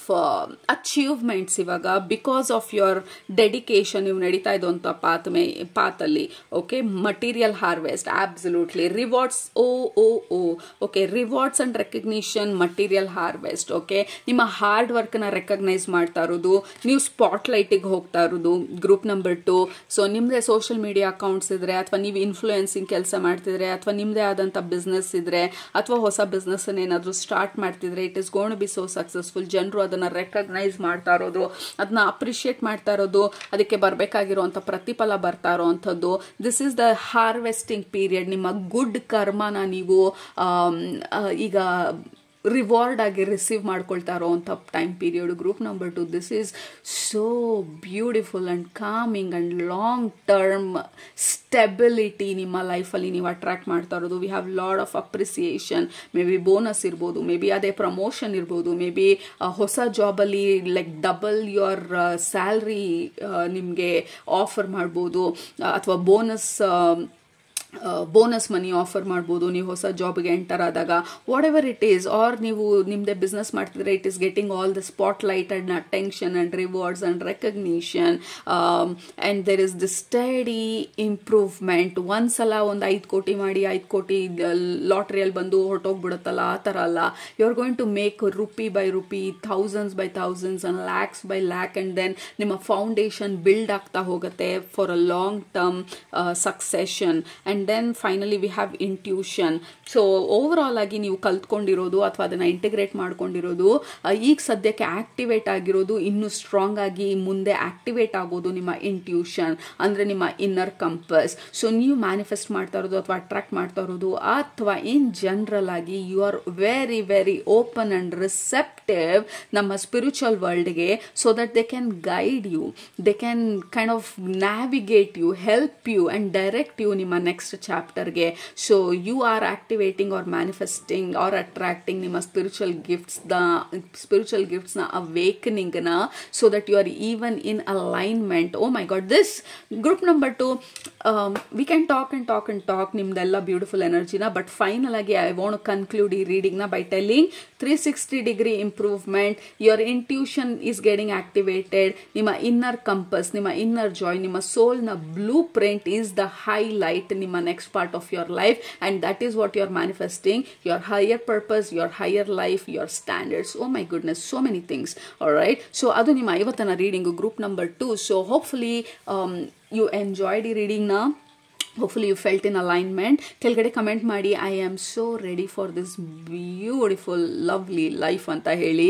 achievements ಇವಾಗ ಬಿಕಾಸ್ ಆಫ್ ಯುವರ್ ಡೆಡಿಕೇಶನ್. ನೀವು ನಡೀತಾ ಇದ್ದಂಥ ಪಾತಲ್ಲಿ okay. Material harvest, absolutely. Rewards, okay, rewards and recognition, material harvest. Okay, ನಿಮ್ಮ ಹಾರ್ಡ್ ವರ್ಕ್ನ ರೆಕಗ್ನೈಸ್ ಮಾಡ್ತಾ ಇರೋದು, ನೀವು ಸ್ಪಾಟ್ಲೈಟಿಗೆ ಹೋಗ್ತಾ ಇರೋದು. ಗ್ರೂಪ್ ನಂಬರ್ 2, ಸೊ ನಿಮ್ಮದೇ ಸೋಷಿಯಲ್ ಮೀಡಿಯಾ ಅಕೌಂಟ್ಸ್ ಇದ್ರೆ, ಅಥವಾ ನೀವು ಇನ್ಫ್ಲೂಯೆನ್ಸಿಂಗ್ ಕೆಲಸ ಮಾಡ್ತಿದ್ರೆ, ಅಥವಾ ನಿಮ್ಮದೇ ಆದಂಥ ಬಿಸ್ನೆಸ್ ಇದ್ರೆ, ಅಥವಾ ಹೊಸ ಬಿಸ್ನೆಸ್ ಏನಾದರೂ ಸ್ಟಾರ್ಟ್ ಮಾಡ್ತಿದ್ರೆ, it is gonna be so successful. ಜನರು ಅದನ್ನ ರೆಕಗ್ನೈಸ್ ಮಾಡ್ತಾ ಇರೋದು, ಅದನ್ನ ಅಪ್ರಿಷಿಯೇಟ್ ಮಾಡ್ತಾ ಇರೋದು, ಅದಕ್ಕೆ ಬರಬೇಕಾಗಿರುವಂಥ ಪ್ರತಿಫಲ ಬರ್ತಾ ಇರೋವಂಥದ್ದು. This is the harvesting period. ನಿಮ್ಮ ಗುಡ್ ಕರ್ಮನ ನೀವು ಈಗ ರಿವಾರ್ಡ್ ಆಗಿ ರಿಸೀವ್ ಮಾಡ್ಕೊಳ್ತಾ ಇರೋವಂಥ time period. Group number 2, this is so beautiful and coming and long term stability ನಿಮ್ಮ ಲೈಫಲ್ಲಿ ನೀವು ಅಟ್ರಾಕ್ಟ್ ಮಾಡ್ತಾ ಇರೋದು. We have lot of appreciation, may be bonus ಇರ್ಬೋದು, ಮೇ ಬಿ ಅದೇ ಪ್ರಮೋಷನ್ ಇರ್ಬೋದು, ಮೇ ಬಿ ಹೊಸ ಜಾಬಲ್ಲಿ ಲೈಕ್ ಡಬಲ್ ಯುವರ್ ಸ್ಯಾಲ್ರಿ ನಿಮಗೆ ಆಫರ್ ಮಾಡ್ಬೋದು, ಅಥವಾ ಬೋನಸ್ ಮನಿ ಆಫರ್ ಮಾಡ್ಬೋದು ನೀವು ಹೊಸ ಜಾಬ್ಗೆ ಎಂಟರ್ ಆದಾಗ. Whatever it is, or ನೀವು ನಿಮ್ಮದೇ ಬಿಸ್ನೆಸ್ ಮಾಡ್ತಿದ್ರೆ, it is getting all the spotlight and attention and rewards and recognition and there is the steady improvement. ಒಂದ್ಸಲ ಒಂದು 5 ಕೋಟಿ ಮಾಡಿ 5 ಕೋಟಿ ಲಾಟ್ರಿಯಲ್ಲಿ ಬಂದು ಹೊರಟೋಗ್ಬಿಡುತ್ತಲ್ಲ, ಆ ಥರ ಅಲ್ಲ. You are going to make rupee by rupee, thousands by thousands and lakhs by lakh, and then ನಿಮ್ಮ ಫೌಂಡೇಶನ್ ಬಿಲ್ಡ್ ಆಗ್ತಾ ಹೋಗುತ್ತೆ for a long term succession. And then finally we have intuition. So overall ಆಗಿ ನೀವು ಕಲ್ತ್ಕೊಂಡಿರೋದು ಅಥವಾ ಅದನ್ನು ಇಂಟಿಗ್ರೇಟ್ ಮಾಡ್ಕೊಂಡಿರೋದು, ಈಗ ಸದ್ಯಕ್ಕೆ ಆಕ್ಟಿವೇಟ್ ಆಗಿರೋದು, ಇನ್ನೂ ಸ್ಟ್ರಾಂಗ್ ಆಗಿ ಮುಂದೆ ಆಕ್ಟಿವೇಟ್ ಆಗೋದು ನಿಮ್ಮ ಇಂಟ್ಯೂಷನ್, ಅಂದರೆ ನಿಮ್ಮ ಇನ್ನರ್ ಕಂಪಸ್. ಸೊ ನೀವು ಮ್ಯಾನಿಫೆಸ್ಟ್ ಮಾಡ್ತಾ ಇರೋದು ಅಥವಾ ಅಟ್ರಾಕ್ಟ್ ಮಾಡ್ತಾ ಇರೋದು, ಅಥವಾ ಇನ್ ಜನರಲ್ ಆಗಿ you are very very open and receptive ನಮ್ಮ ಸ್ಪಿರಿಚುವಲ್ ವರ್ಲ್ಡ್ಗೆ, so that they can guide you, they can kind of navigate you, help you and direct you ನಿಮ್ಮ ನೆಕ್ಸ್ಟ್ ಚಾಪ್ಟರ್ಗೆ. So you are activating or manifesting or attracting ನಿಮ್ಮ spiritual ಗಿಫ್ಟ್ಸ್ನ ಅವೇಕನಿಂಗ್ನ, so that you are even in alignment. Oh my god, this group number 2, we can talk and talk ನಿಮ್ದೆಲ್ಲ beautiful ಎನರ್ಜಿನ, but final ಆಗಿ I want conclude ಈ ರೀಡಿಂಗ್ನ by telling 360 degree improvement. Your intuition is getting activated. ನಿಮ್ಮ inner compass, ನಿಮ್ಮ inner joy, ನಿಮ್ಮ ಸೋಲ್ನ blue print is the highlight ನಿಮ್ಮ next part of your life, and that is what you are manifesting, your higher purpose, your higher life, your standards. Oh my goodness, so many things. All right, so adu ನಿಮ್ಮ ಇವತ್ತಿನ reading group number 2. so hopefully you enjoyed the reading now. Hopefully you felt in alignment. ಕೆಳಗಡೆ comment ಮಾಡಿ, I am so ready for this beautiful lovely life ಅಂತ ಹೇಳಿ,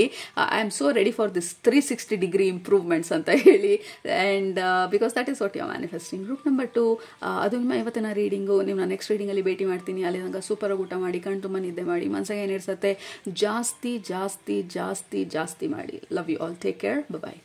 I am so ready for this 360 degree improvements ಅಂತ ಹೇಳಿ, and because that is what you are manifesting. Group number 2, ಅದು ನಿಮ್ಮ ಇವತ್ತಿನ reading. ನಿಮ್ಮನ್ನ ನೆಕ್ಸ್ಟ್ ರೀಡಿಂಗಲ್ಲಿ ಭೇಟಿ ಮಾಡ್ತೀನಿ. ಅಲ್ಲಿ ನಂಗೆ ಸೂಪರಾಗಿ ಊಟ ಮಾಡಿ, ಕಣ್ ತುಂಬ ನಿದ್ದೆ ಮಾಡಿ, ಮನಸ್ಸಿಗೆ ಏನಿರ್ಸತ್ತೆ ಜಾಸ್ತಿ ಜಾಸ್ತಿ ಜಾಸ್ತಿ ಜಾಸ್ತಿ ಮಾಡಿ. Love you all, take care, bye.